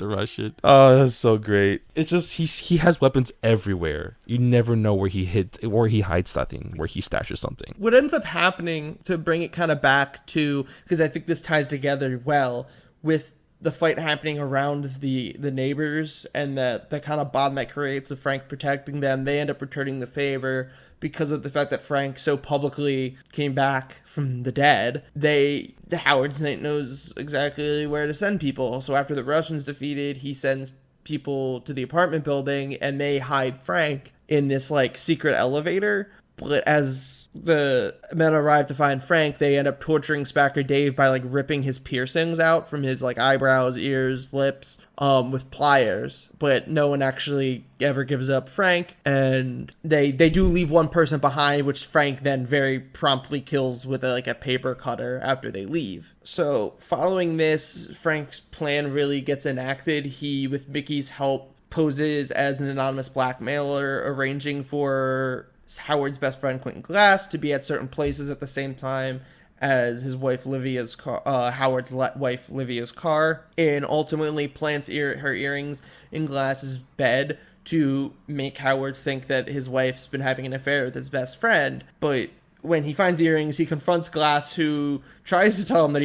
Russian. Oh, that's so great. It's just he has weapons everywhere. You never know where he hides something, where he stashes something. What ends up happening, to bring it kind of back to, because I think this ties together well with the fight happening around the neighbors and the kind of bond that creates of Frank protecting them, they end up returning the favor because of the fact that Frank so publicly came back from the dead. Howard Snake knows exactly where to send people. So after the Russians defeated, he sends people to the apartment building and they hide Frank in this like secret elevator. But as the men arrive to find Frank, they end up torturing Spacker Dave by like ripping his piercings out from his like eyebrows, ears, lips, with pliers. But no one actually ever gives up Frank, and they do leave one person behind, which Frank then very promptly kills with a paper cutter after they leave. So following this, Frank's plan really gets enacted. He, with Mickey's help, poses as an anonymous blackmailer, arranging for Howard's best friend Quentin Glass to be at certain places at the same time as his wife Livia's car, Howard's wife Livia's car, and ultimately plants her earrings in Glass's bed to make Howard think that his wife's been having an affair with his best friend. But when he finds the earrings, he confronts Glass, who tries to tell him that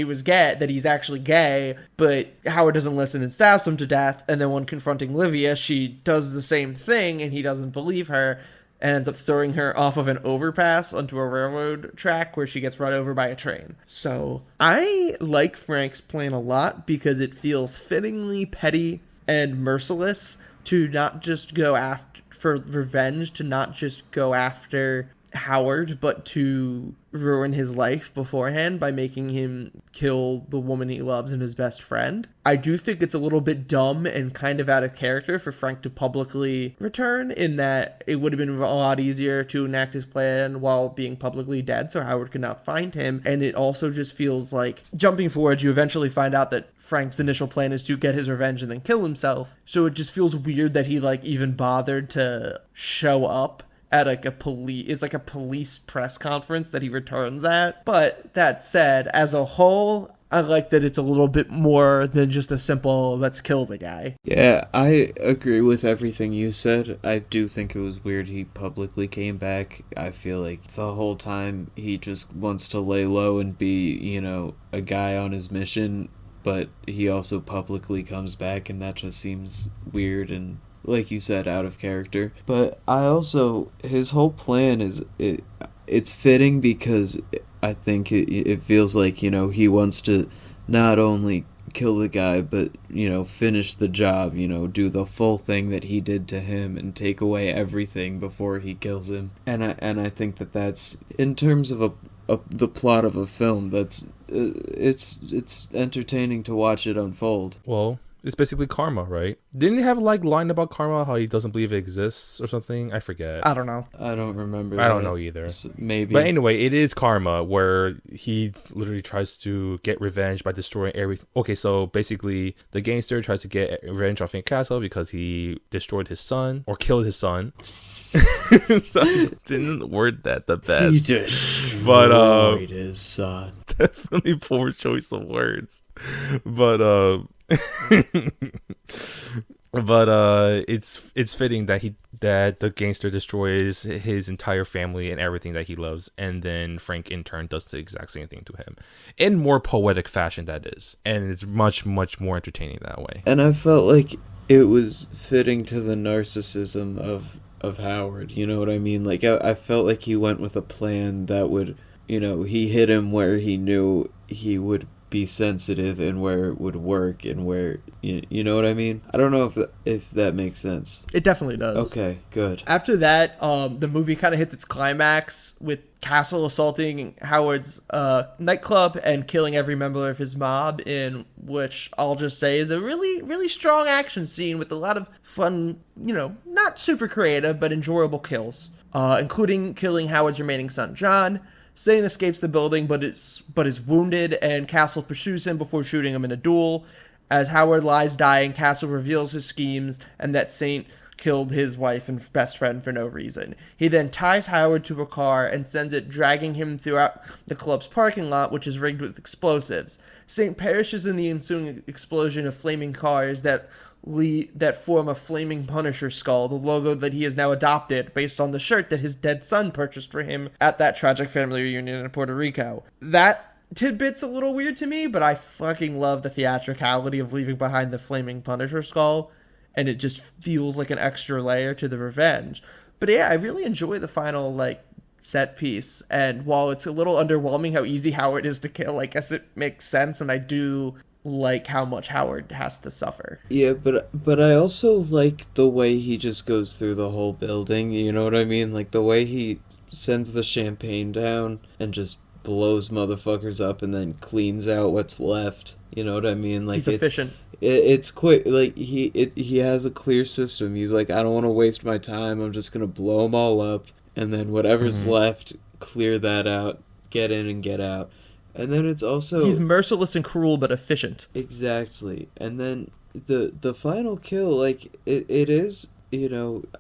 he's actually gay, but Howard doesn't listen and stabs him to death. And then when confronting Livia, she does the same thing, and he doesn't believe her, and ends up throwing her off of an overpass onto a railroad track where she gets run over by a train. So I like Frank's plan a lot because it feels fittingly petty and merciless to not just go after, for revenge, to not just go after Howard, but to ruin his life beforehand by making him kill the woman he loves and his best friend. I do think it's a little bit dumb and kind of out of character for Frank to publicly return, in that it would have been a lot easier to enact his plan while being publicly dead so Howard could not find him. And it also just feels like, jumping forward, you eventually find out that Frank's initial plan is to get his revenge and then kill himself. So it just feels weird that he even bothered to show up at a police press conference that he returns at. But that said, as a whole, I like that it's a little bit more than just a simple let's kill the guy. Yeah, I agree with everything you said. I do think it was weird he publicly came back. I feel like the whole time he just wants to lay low and be, a guy on his mission, but he also publicly comes back, and that just seems weird and, like you said, out of character. But his whole plan it's fitting because I think it feels like, he wants to not only kill the guy, but, finish the job, do the full thing that he did to him and take away everything before he kills him. And I think that's, in terms of the plot of a film, that's it's entertaining to watch it unfold. Well, it's basically karma, right? Didn't he have line about karma, how he doesn't believe it exists or something? I forget. I don't know. I don't remember. I don't know either. Maybe. But anyway, it is karma, where he literally tries to get revenge by destroying everything. Okay, so basically the gangster tries to get revenge on Frank Castle because he destroyed his son, or killed his son. So I didn't word that the best. He destroyed his son. Definitely poor choice of words. But it's fitting that the gangster destroys his entire family and everything that he loves, and then Frank in turn does the exact same thing to him in more poetic fashion, that is, and it's much more entertaining that way. And I felt like it was fitting to the narcissism of Howard, you know what I mean? Like I felt like he went with a plan that would, he hit him where he knew he would be sensitive and where it would work, and where you know what I mean. I don't know if that makes sense. It definitely does. Okay, good. After that, the movie kind of hits its climax with Castle assaulting Howard's nightclub and killing every member of his mob, in which I'll just say is a really, really strong action scene with a lot of fun, not super creative but enjoyable kills, including killing Howard's remaining son John. Satan escapes the building but is wounded, and Castle pursues him before shooting him in a duel. As Howard lies dying, Castle reveals his schemes and that Saint killed his wife and best friend for no reason. He then ties Howard to a car and sends it dragging him throughout the club's parking lot, which is rigged with explosives. Saint perishes in the ensuing explosion of flaming cars that form a flaming Punisher skull, the logo that he has now adopted based on the shirt that his dead son purchased for him at that tragic family reunion in Puerto Rico. That tidbit's a little weird to me, but I fucking love the theatricality of leaving behind the flaming Punisher skull, and it just feels like an extra layer to the revenge. But yeah, I really enjoy the final set piece, and while it's a little underwhelming how easy Howard is to kill, I guess it makes sense, and I do like how much Howard has to suffer. Yeah, but I also like the way he just goes through the whole building, you know what I mean? Like the way he sends the champagne down and just blows motherfuckers up and then cleans out what's left, you know what I mean? Like he's efficient. It's quick. Like he has a clear system. He's like, I don't want to waste my time. I'm just gonna blow them all up, and then whatever's left, clear that out, get in and get out. And then it's also... He's merciless and cruel, but efficient. Exactly. And then the final kill, it is,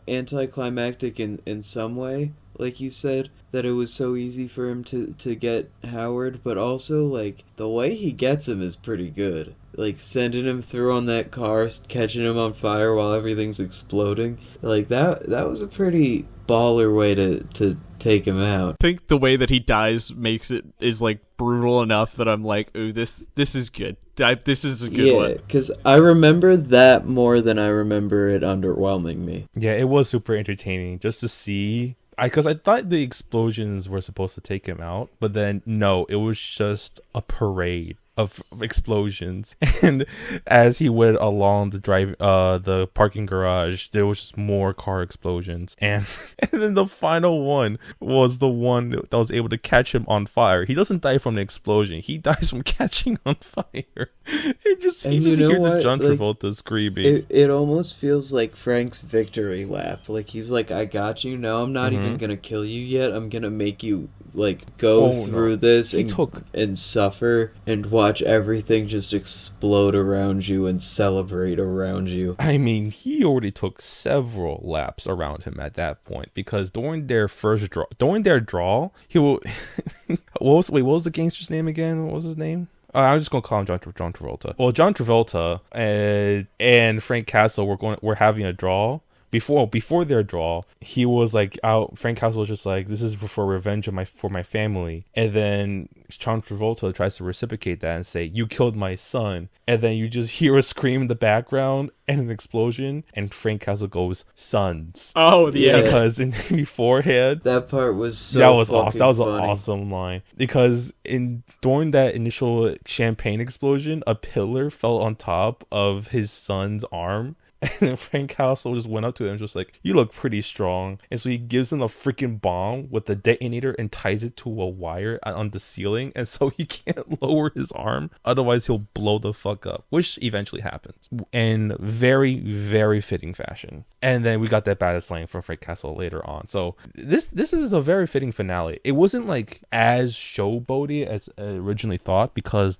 anticlimactic in some way. like you said, that it was so easy for him to get Howard, but also, like, the way he gets him is pretty good. Like, sending him through on that car, catching him on fire while everything's exploding. Like, that was a pretty baller way to take him out. I think the way that he dies is like brutal enough that I'm like, ooh, this is good. This is a good one. Yeah, because I remember that more than I remember it underwhelming me. Yeah, it was super entertaining just to see. Because I thought the explosions were supposed to take him out, but then no, it was just a parade of explosions. And as he went along the parking garage, there was just more car explosions. And then the final one was the one that was able to catch him on fire. He doesn't die from the explosion. He dies from catching on fire. You just hear the John Travolta screaming. It almost feels like Frank's victory lap. Like, he's like, I got you. No, I'm not even going to kill you yet. I'm going to make you, like, go through this and suffer and watch everything just explode around you and celebrate around you. I mean, he already took several laps around him at that point, because during their draw, he will... what was the gangster's name again? What was his name? I'm just gonna call him John Travolta. Well, John Travolta and Frank Castle were having a draw. Before their draw, he was like out. Frank Castle was just like, "This is for revenge for my family." And then John Travolta tries to reciprocate that and say, "You killed my son." And then you just hear a scream in the background and an explosion, and Frank Castle goes, "Sons." Oh yeah, because beforehand, that part was awesome. That was funny. An awesome line, because during that initial champagne explosion, a pillar fell on top of his son's arm. And then Frank Castle just went up to him and just like, "You look pretty strong." And so he gives him a freaking bomb with the detonator and ties it to a wire on the ceiling. And so he can't lower his arm. Otherwise, he'll blow the fuck up, which eventually happens in very, very fitting fashion. And then we got that badass line from Frank Castle later on. So this is a very fitting finale. It wasn't like as showboaty as originally thought, because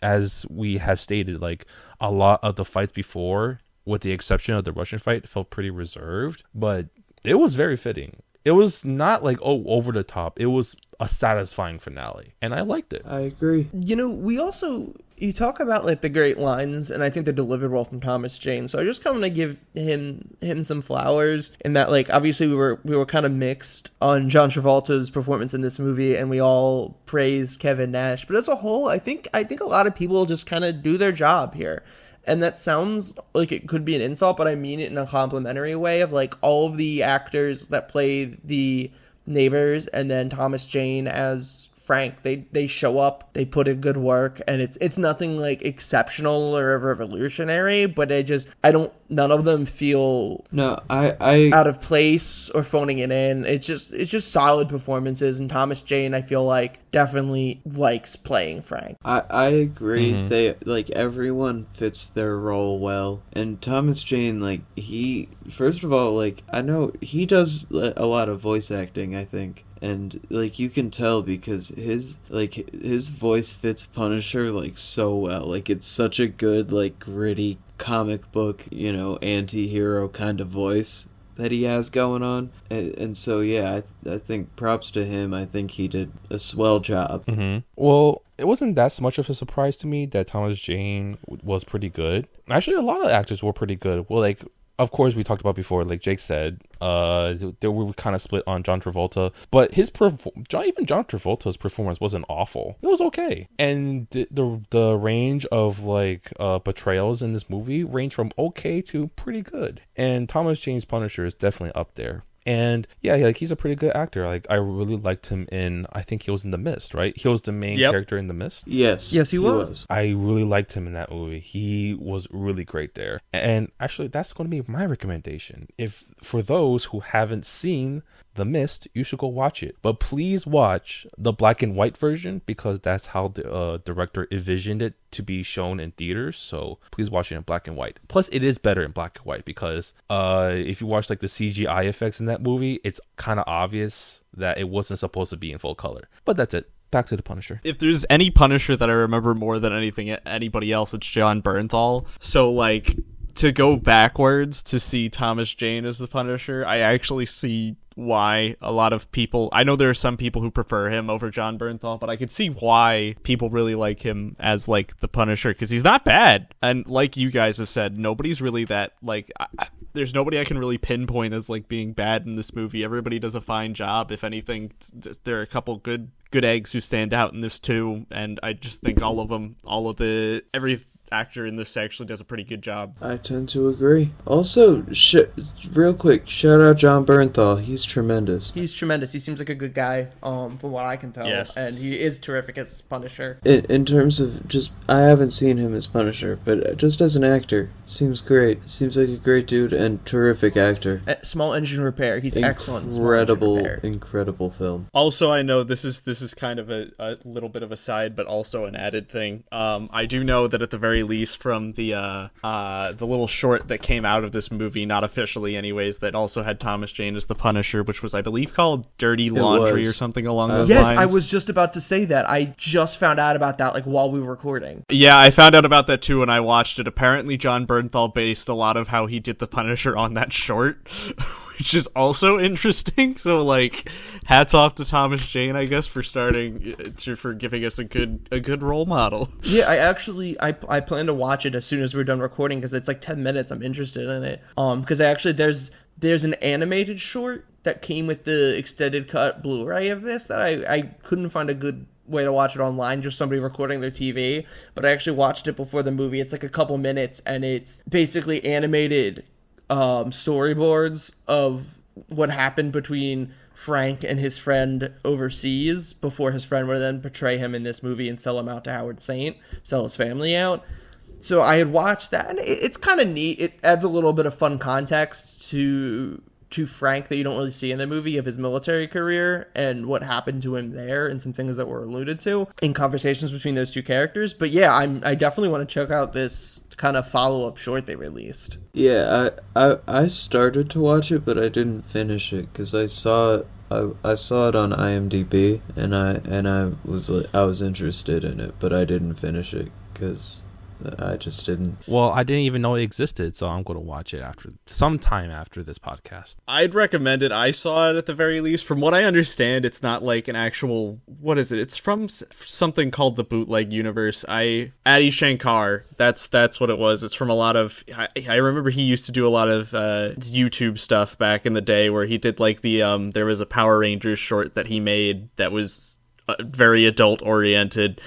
as we have stated, like a lot of the fights before, with the exception of the Russian fight, felt pretty reserved, but it was very fitting. It was not like, over the top. It was a satisfying finale, and I liked it. I agree. You talk about like the great lines, and I think they're delivered well from Thomas Jane. So I just kind of give him some flowers in that, like, obviously we were kind of mixed on John Travolta's performance in this movie, and we all praised Kevin Nash. But as a whole, I think a lot of people just kind of do their job here. And that sounds like it could be an insult, but I mean it in a complimentary way of, like, all of the actors that play the neighbors and then Thomas Jane as Frank, they show up, they put in good work, and it's nothing like exceptional or revolutionary, but none of them feel I out of place or phoning it in. It's just solid performances, and Thomas Jane, I feel like, definitely likes playing Frank. I agree. Mm-hmm. They, like, everyone fits their role well, and Thomas Jane, like, he, first of all, like, I know he does a lot of voice acting, I think. And, like, you can tell because his voice fits Punisher, like, so well. Like, it's such a good, like, gritty comic book, anti-hero kind of voice that he has going on. And so, yeah, I think props to him. I think he did a swell job. Mm-hmm. Well, it wasn't that much of a surprise to me that Thomas Jane was pretty good. Actually, a lot of actors were pretty good. Well, like, of course, we talked about before, like Jake said, they were kind of split on John Travolta, but even John Travolta's performance wasn't awful. It was okay, and the range of like portrayals in this movie range from okay to pretty good. And Thomas Jane's Punisher is definitely up there. And yeah, like, he's a pretty good actor. Like, I really liked him I think he was in The Mist, right? He was the main character in The Mist. Yes, he was. I really liked him in that movie. He was really great there. And actually, that's going to be my recommendation. If for those who haven't seen The Mist, you should go watch it. But please watch the black and white version, because that's how the director envisioned it to be shown in theaters. So please watch it in black and white. Plus, it is better in black and white, because if you watch like the CGI effects in that movie, it's kind of obvious that it wasn't supposed to be in full color. But that's it. Back to the Punisher. If there's any Punisher that I remember more than anybody else, it's John Bernthal. So, like, to go backwards to see Thomas Jane as the Punisher, I actually see why a lot of people, I know there are some people who prefer him over John Bernthal, but I could see why people really like him as like the Punisher, because he's not bad. And like you guys have said, nobody's really that like there's nobody I can really pinpoint as like being bad in this movie. Everybody does a fine job. If anything, there are a couple good eggs who stand out in this too, and I just think every actor in this actually does a pretty good job. I tend to agree. Also, real quick, shout out John Bernthal. He's tremendous. He's tremendous. He seems like a good guy, from what I can tell. Yes. And he is terrific as Punisher. In terms of just, I haven't seen him as Punisher, but just as an actor, seems great. Seems like a great dude and terrific actor. Small Engine Repair. He's excellent. In Small Engine Repair. Incredible film. Also, I know this is kind of a little bit of a side, but also an added thing. I do know that at the very least, from the little short that came out of this movie, not officially anyways, that also had Thomas Jane as the Punisher, which was, I believe, called Dirty Laundry or something along those lines. Yes, I was just about to say that. I just found out about that like while we were recording. Yeah, I found out about that too when I watched it. Apparently, John Bernthal based a lot of how he did the Punisher on that short, which is also interesting. So, like, hats off to Thomas Jane, I guess, for giving us a good role model. Yeah, I plan to watch it as soon as we're done recording because it's like 10 minutes. I'm interested in it. Because there's an animated short that came with the extended cut Blu-ray of this that I couldn't find a good way to watch it online, just somebody recording their TV, but I actually watched it before the movie. It's like a couple minutes, and it's basically animated storyboards of what happened between Frank and his friend overseas before his friend would then betray him in this movie and sell him out to Howard Saint, sell his family out. So I had watched that, and it's kind of neat. It adds a little bit of fun context to Frank that you don't really see in the movie, of his military career and what happened to him there, and some things that were alluded to in conversations between those two characters. But yeah, I definitely want to check out this kind of follow-up short they released. Yeah, I started to watch it, but I didn't finish it because I saw it on IMDb, and I was interested in it, but I didn't finish it because I just didn't. Well, I didn't even know it existed, so I'm going to watch it sometime after this podcast. I'd recommend it. I saw it at the very least. From what I understand, it's not like an actual, what is it? It's from something called the Bootleg Universe. Adi Shankar, that's what it was. It's from a lot of, I remember he used to do a lot of YouTube stuff back in the day where he did like there was a Power Rangers short that he made that was very adult oriented.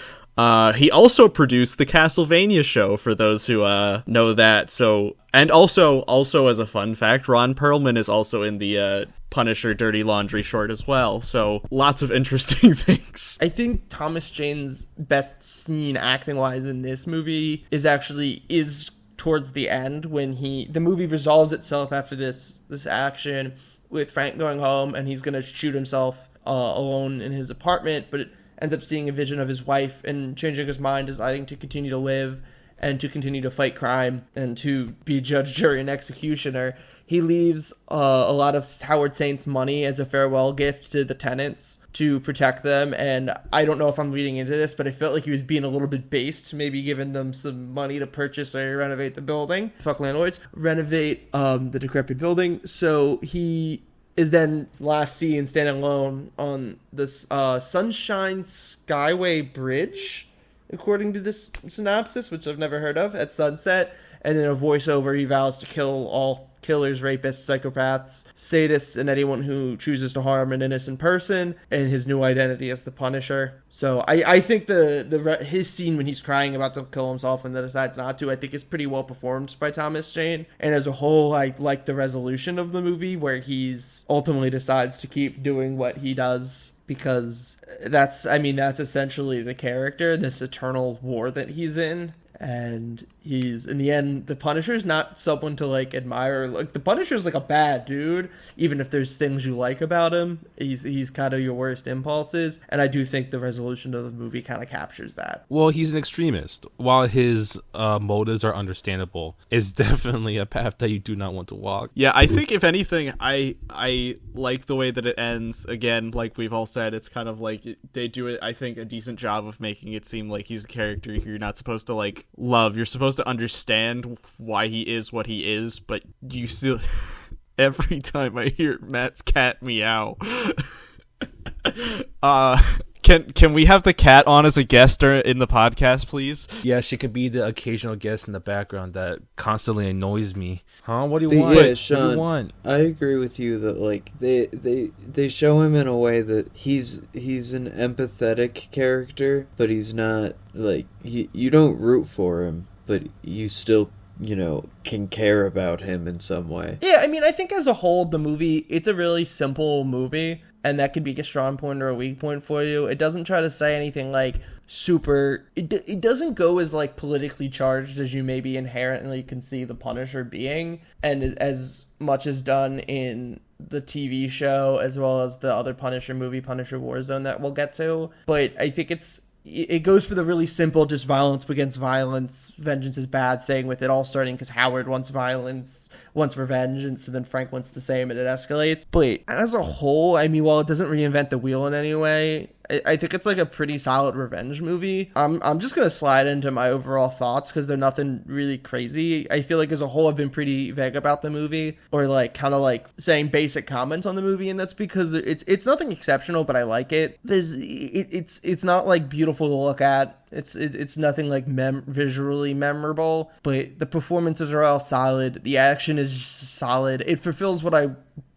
He also produced the Castlevania show, for those who know that. So, and also as a fun fact, Ron Perlman is also in the Punisher Dirty Laundry short as well. So, lots of interesting things. I think Thomas Jane's best scene acting-wise in this movie is towards the end, when the movie resolves itself after this action with Frank going home, and he's gonna shoot himself alone in his apartment, but ends up seeing a vision of his wife and changing his mind, deciding to continue to live and to continue to fight crime and to be judge, jury, and executioner. He leaves a lot of Howard Saint's money as a farewell gift to the tenants to protect them. And I don't know if I'm reading into this, but I felt like he was being a little bit based, maybe giving them some money to purchase or renovate the building. Fuck landlords. Renovate the decrepit building. So he is then last seen standing alone on this Sunshine Skyway Bridge, according to this synopsis, which I've never heard of, at sunset. And in a voiceover, he vows to kill all killers, rapists, psychopaths, sadists, and anyone who chooses to harm an innocent person, and his new identity as the Punisher. So I think his scene when he's crying about to kill himself and then decides not to, I think is pretty well performed by Thomas Jane. And as a whole, I like the resolution of the movie, where he's ultimately decides to keep doing what he does, because that's essentially the character, this eternal war that he's in. And he's, in the end, the Punisher's not someone to like admire. Like, the Punisher's like a bad dude, even if there's things you like about him. He's kind of your worst impulses, and I do think the resolution of the movie kind of captures that. Well, he's an extremist. While his motives are understandable, it's definitely a path that you do not want to walk. Yeah, I think if anything, I like the way that it ends. Again, like we've all said, it's kind of like they do it, I think, a decent job of making it seem like he's a character you're not supposed to like love. You're supposed supposed to understand why he is what he is, but you still every time I hear Matt's cat meow. Can we have the cat on as a guest in the podcast, please? Yeah, she could be the occasional guest in the background that constantly annoys me. Huh? What do you want? Yeah, Sean, what do you want? I agree with you that like they show him in a way that he's an empathetic character, but he's not like you don't root for him, but you still can care about him in some way. Yeah, I mean, I think as a whole, the movie, it's a really simple movie, and that could be a strong point or a weak point for you. It doesn't try to say anything like super, it doesn't go as like politically charged as you maybe inherently can see the Punisher being, and as much as done in the TV show as well as the other Punisher movie, Punisher Warzone, that we'll get to. But I think it goes for the really simple, just violence begets violence, vengeance is bad thing, with it all starting because Howard wants violence, wants revenge, and so then Frank wants the same, and it escalates. But as a whole, I mean, while it doesn't reinvent the wheel in any way, I think it's like a pretty solid revenge movie. I'm just gonna slide into my overall thoughts because they're nothing really crazy. I feel like as a whole I've been pretty vague about the movie, or like kind of like saying basic comments on the movie, and that's because it's nothing exceptional, but I like it. It's not like beautiful to look at. It's nothing like visually memorable, but the performances are all solid. The action is solid. It fulfills what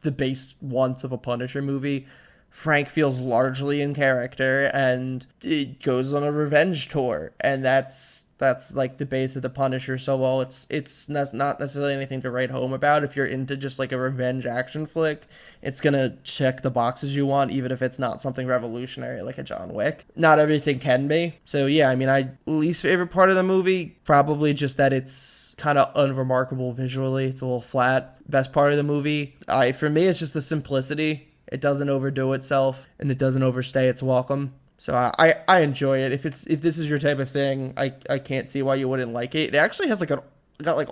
the base wants of a Punisher movie. Frank feels largely in character, and it goes on a revenge tour, and that's like the base of the Punisher. So while it's not necessarily anything to write home about, if you're into just like a revenge action flick, it's gonna check the boxes you want, even if it's not something revolutionary like a John Wick. Not everything can be. So yeah, I mean, least favorite part of the movie, probably just that it's kind of unremarkable visually. It's a little flat. Best part of the movie, for me, it's just the simplicity. It doesn't overdo itself, and it doesn't overstay its welcome. So I enjoy it. If this is your type of thing, I can't see why you wouldn't like it. It actually has got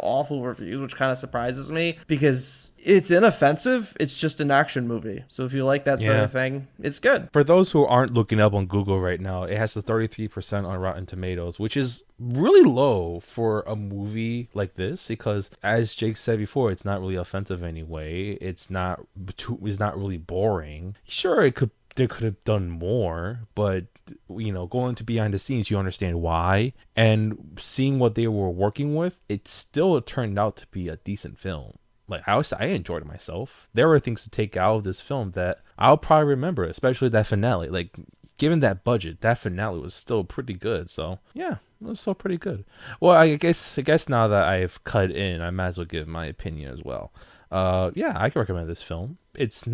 awful reviews, which kind of surprises me because it's inoffensive. It's just an action movie. So if you like that sort of thing, it's good. For those who aren't looking up on Google right now, it has a 33% on Rotten Tomatoes, which is really low for a movie like this because, as Jake said before, it's not really offensive anyway. It's not really boring. Sure, they could have done more, but going to behind the scenes, you understand why, and seeing what they were working with, it still turned out to be a decent film. Like I enjoyed myself. There were things to take out of this film that I'll probably remember, especially that finale. Like, given that budget, that finale was still pretty good. So yeah, it was still pretty good. Well, I guess now that I've cut in, I might as well give my opinion as well. Yeah, I can recommend this film. It's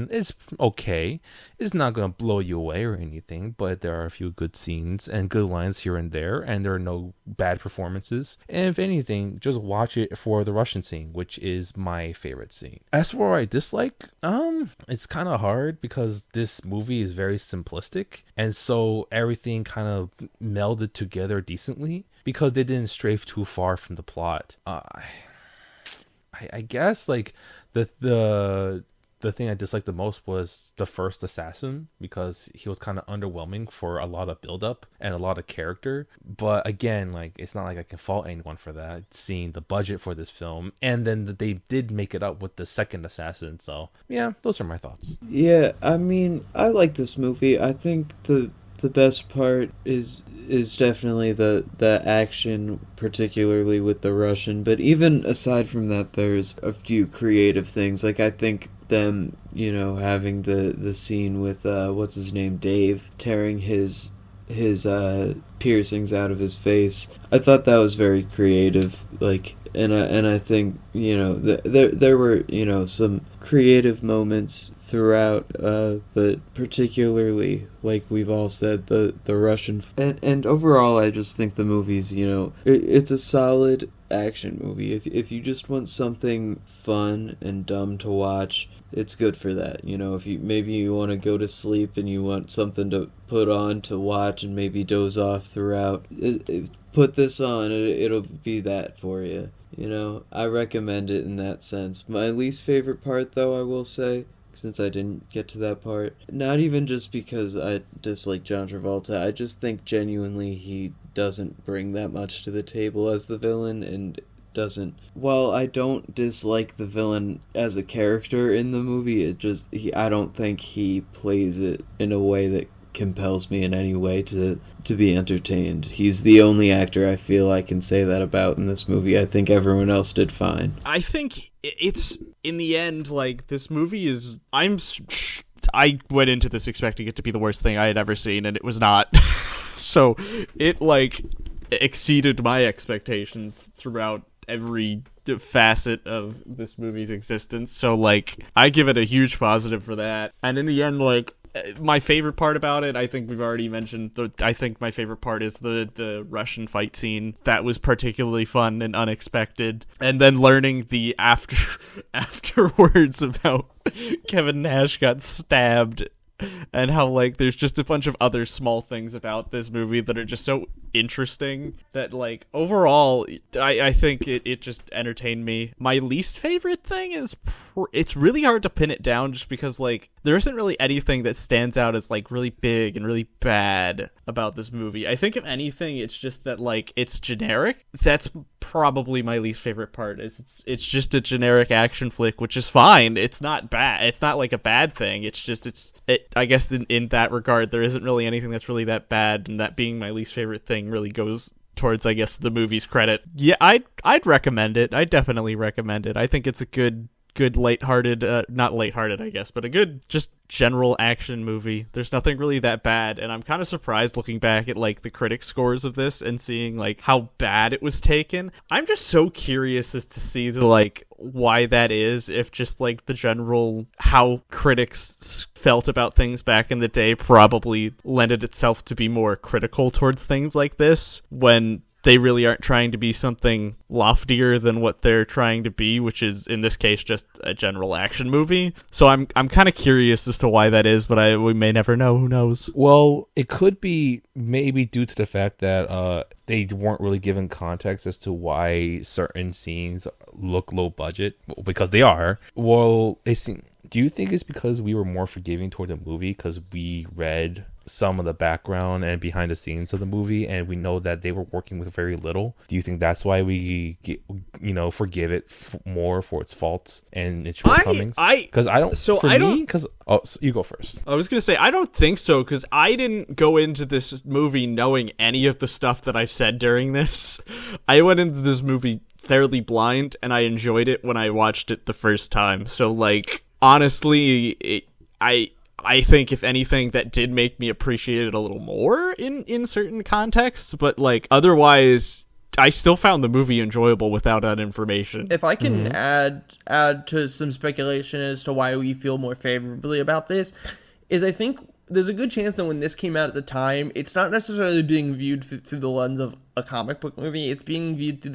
okay. It's not gonna blow you away or anything, but there are a few good scenes and good lines here and there, and there are no bad performances. And if anything, just watch it for the Russian scene, which is my favorite scene. As for what I dislike, it's kind of hard because this movie is very simplistic, and so everything kind of melded together decently because they didn't strafe too far from the plot. I guess like the thing I disliked the most was the first assassin because he was kind of underwhelming for a lot of build-up and a lot of character. But again, like, it's not like I can fault anyone for that, seeing the budget for this film, and then they did make it up with the second assassin. So yeah, those are my thoughts. Yeah, I mean, I like this movie. I think the best part is definitely the action, particularly with the Russian. But even aside from that, there's a few creative things. Like, I think them, having the scene with what's his name, Dave, tearing his piercings out of his face. I thought that was very creative. Like, and I think there were some creative moments throughout, but particularly, like we've all said, the Russian and overall, I just think the movie's it's a solid action movie. If you just want something fun and dumb to watch, it's good for that. If you want to go to sleep and you want something to put on to watch and maybe doze off throughout, put this on. It'll be that for you. I recommend it in that sense. My least favorite part, though, I will say, since I didn't get to that part, not even just because I dislike John Travolta, I just think genuinely he doesn't bring that much to the table as the villain, and doesn't... While I don't dislike the villain as a character in the movie, I don't think he plays it in a way that compels me in any way to be entertained. He's the only actor I feel I can say that about in this movie. I think everyone else did fine. I think it's, in the end, like, this movie is... I went into this expecting it to be the worst thing I had ever seen, and it was not. So it, like, exceeded my expectations throughout every facet of this movie's existence. So, like, I give it a huge positive for that. And in the end, like, my favorite part about it, I think we've already mentioned, I think my favorite part is the Russian fight scene. That was particularly fun and unexpected. And then learning the afterwards about Kevin Nash got stabbed, and how, like, there's just a bunch of other small things about this movie that are just so interesting that, like, overall, I think it just entertained me. My least favorite thing is, it's really hard to pin it down just because, like, there isn't really anything that stands out as, like, really big and really bad about this movie. I think if anything, it's just that, like, it's generic. That's probably my least favorite part, is it's just a generic action flick, which is fine. It's not bad. It's not, like, a bad thing. It's just, I guess in that regard, there isn't really anything that's really that bad, and that being my least favorite thing really goes towards, I guess, the movie's credit. Yeah, I'd recommend it. I'd definitely recommend it. I think it's a good lighthearted, not lighthearted, I guess, but a good, just general action movie. There's nothing really that bad, and I'm kind of surprised looking back at, like, the critic scores of this and seeing, like, how bad it was taken. I'm just so curious as to see, like, why that is, if just, like, the general, how critics felt about things back in the day probably lended itself to be more critical towards things like this, when they really aren't trying to be something loftier than what they're trying to be, which is, in this case, just a general action movie. So I'm kind of curious as to why that is, but we may never know. Who knows? Well, it could be maybe due to the fact that they weren't really given context as to why certain scenes look low budget, because they are. Well, they seem... Do you think it's because we were more forgiving toward the movie because we read some of the background and behind the scenes of the movie, and we know that they were working with very little? Do you think that's why we forgive it more for its faults and its shortcomings? Because I don't. So I don't. Because you go first. I was gonna say I don't think so, because I didn't go into this movie knowing any of the stuff that I've said during this. I went into this movie fairly blind, and I enjoyed it when I watched it the first time. So, like, honestly, I think, if anything, that did make me appreciate it a little more in certain contexts, but, like, otherwise, I still found the movie enjoyable without that information. If I can add to some speculation as to why we feel more favorably about this, is I think there's a good chance that when this came out at the time, it's not necessarily being viewed through the lens of a comic book movie. It's being viewed through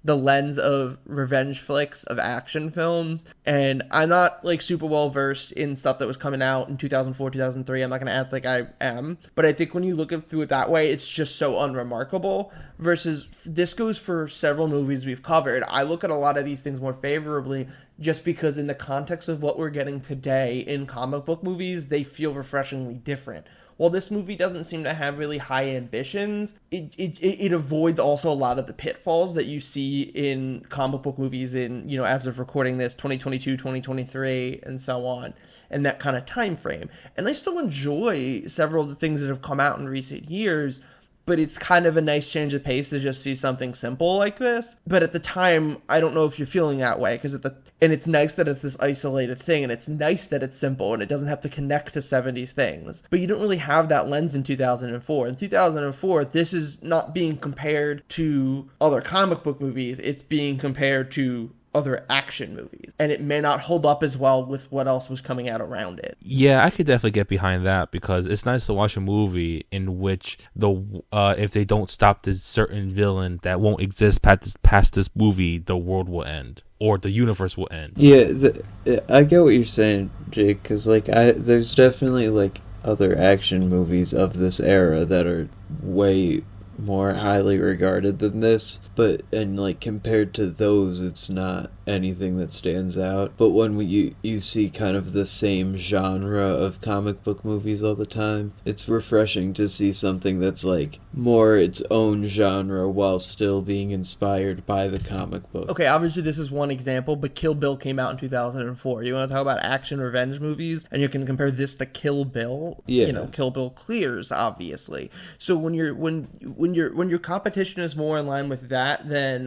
the lens of revenge flicks, of action films. And I'm not, like, super well versed in stuff that was coming out in 2004, 2003. I'm not going to act like I am. But I think when you look through it that way, it's just so unremarkable. Versus, this goes for several movies we've covered. I look at a lot of these things more favorably just because in the context of what we're getting today in comic book movies, they feel refreshingly different. While this movie doesn't seem to have really high ambitions, it avoids also a lot of the pitfalls that you see in comic book movies in, as of recording this, 2022, 2023, and so on, and that kind of time frame. And I still enjoy several of the things that have come out in recent years, but it's kind of a nice change of pace to just see something simple like this. But at the time, I don't know if you're feeling that way, and it's nice that it's this isolated thing, and it's nice that it's simple, and it doesn't have to connect to 70s things. But you don't really have that lens in 2004. In 2004, this is not being compared to other comic book movies. It's being compared to other action movies, and it may not hold up as well with what else was coming out around it. Yeah, I could definitely get behind that, because it's nice to watch a movie in which if they don't stop this certain villain that won't exist past this movie, the world will end, or the universe will end. Yeah, I get what you're saying, Jake, because, like, there's definitely, like, other action movies of this era that are way more highly regarded than this, but, and, like, compared to those, it's not anything that stands out. But when you see kind of the same genre of comic book movies all the time, it's refreshing to see something that's like more its own genre while still being inspired by the comic book. Okay, obviously this is one example, but Kill Bill came out in 2004. You want to talk about action revenge movies, and you can compare this to Kill Bill? Yeah. You know, Kill Bill clears, obviously. So when your competition is more in line with that than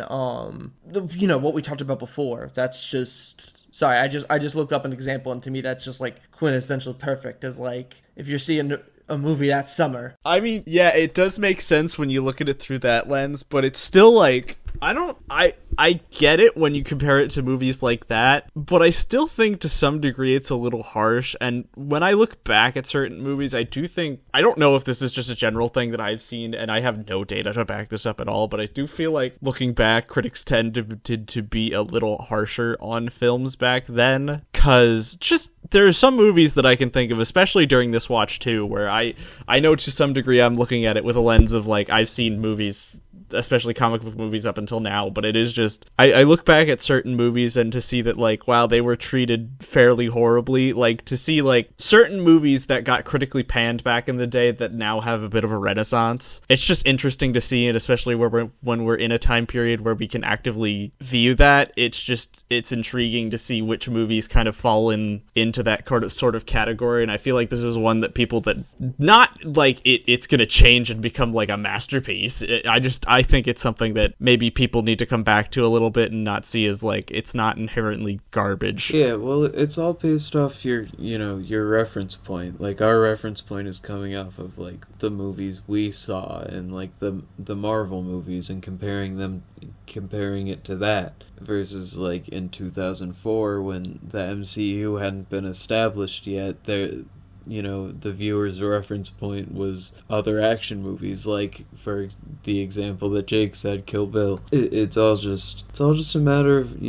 you know, what we talked about before, that's just... Sorry, I just looked up an example, and to me that's just like quintessential perfect. Is like if you're seeing a movie that summer. I mean, yeah, it does make sense when you look at it through that lens, but it's still like I get it when you compare it to movies like that, but I still think to some degree it's a little harsh. And when I look back at certain movies, I do think, I don't know if this is just a general thing that I've seen, and I have no data to back this up at all, but I do feel like looking back, critics tended to be a little harsher on films back then, because just there are some movies that I can think of, especially during this watch too, where I know to some degree I'm looking at it with a lens of like, I've seen movies, especially comic book movies up until now, but it is just, I look back at certain movies and to see that like, wow, they were treated fairly horribly, like to see like certain movies that got critically panned back in the day that now have a bit of a renaissance. It's just interesting to see, and especially when we're in a time period where we can actively view that, it's intriguing to see which movies kind of fall into that sort of category. And I feel like this is one that people that not like it's gonna change and become like a masterpiece. I think it's something that maybe people need to come back to a little bit and not see as like it's not inherently garbage. Yeah, well, it's all based off your reference point. Like our reference point is coming off of like the movies we saw and like the Marvel movies, and comparing it to that versus like in 2004 when the MCU hadn't been established yet. The viewer's reference point was other action movies, like for the example that Jake said, Kill Bill. It's all just a matter of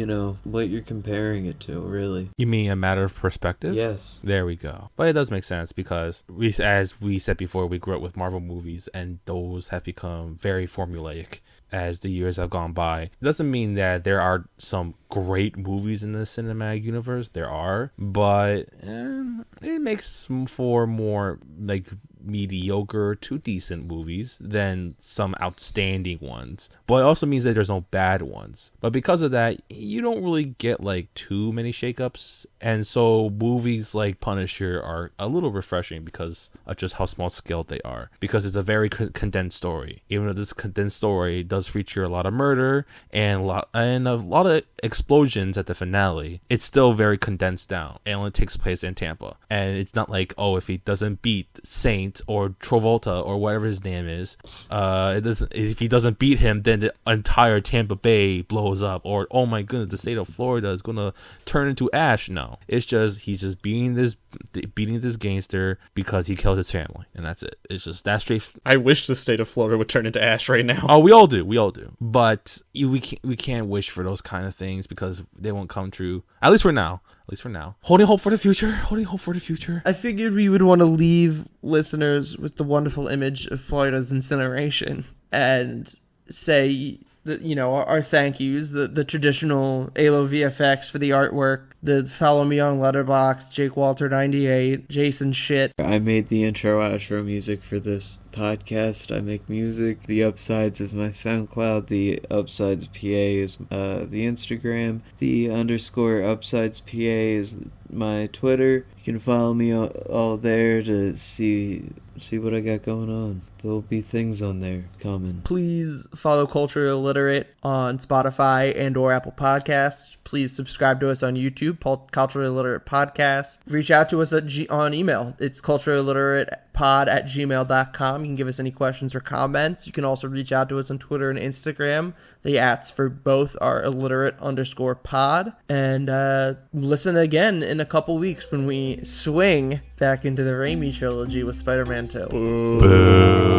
what you're comparing it to, really. You mean a matter of perspective? Yes. There we go. But it does make sense because as we said before, we grew up with Marvel movies, and those have become very formulaic as the years have gone by. It doesn't mean that there are some great movies in the cinematic universe. There are, but it makes for more like mediocre to decent movies than some outstanding ones. But it also means that there's no bad ones. But because of that, you don't really get like too many shakeups. And so movies like Punisher are a little refreshing because of just how small scale they are. Because it's a very condensed story. Even though this condensed story does feature a lot of murder and a lot of explosions at the finale, it's still very condensed down. It only takes place in Tampa. And it's not like, oh, if he doesn't beat Saint or Travolta or whatever his name is, if he doesn't beat him, then the entire Tampa Bay blows up, or oh my goodness, the state of Florida is gonna turn into ash. No, it's just he's just beating this gangster because he killed his family, and that's it. It's just that straight. I wish the state of Florida would turn into ash right now. Oh, we all do, but we can't wish for those kind of things because they won't come true, at least for now. Holding hope for the future. I figured we would want to leave listeners with the wonderful image of Florida's incineration and say that, our thank yous, the traditional ALO VFX for the artwork, the follow me on Letterboxd, Jake Walter 98, Jason Shit. I made the intro outro music for this podcast. I make music. The Upsides is my SoundCloud. The Upsides PA is the Instagram. The _Upsides PA is my Twitter. You can follow me all there to see what I got going on. There'll be things on there coming. Please follow Culture Illiterate on Spotify and or Apple Podcasts. Please subscribe to us on YouTube, Culture Illiterate Podcast. Reach out to us on email. It's cultureilliteratepod@gmail.com. You can give us any questions or comments. You can also reach out to us on Twitter and Instagram. The @ for both are illiterate_pod. And listen again in a couple weeks when we swing back into the Raimi trilogy with Spider-Man 2. Boo.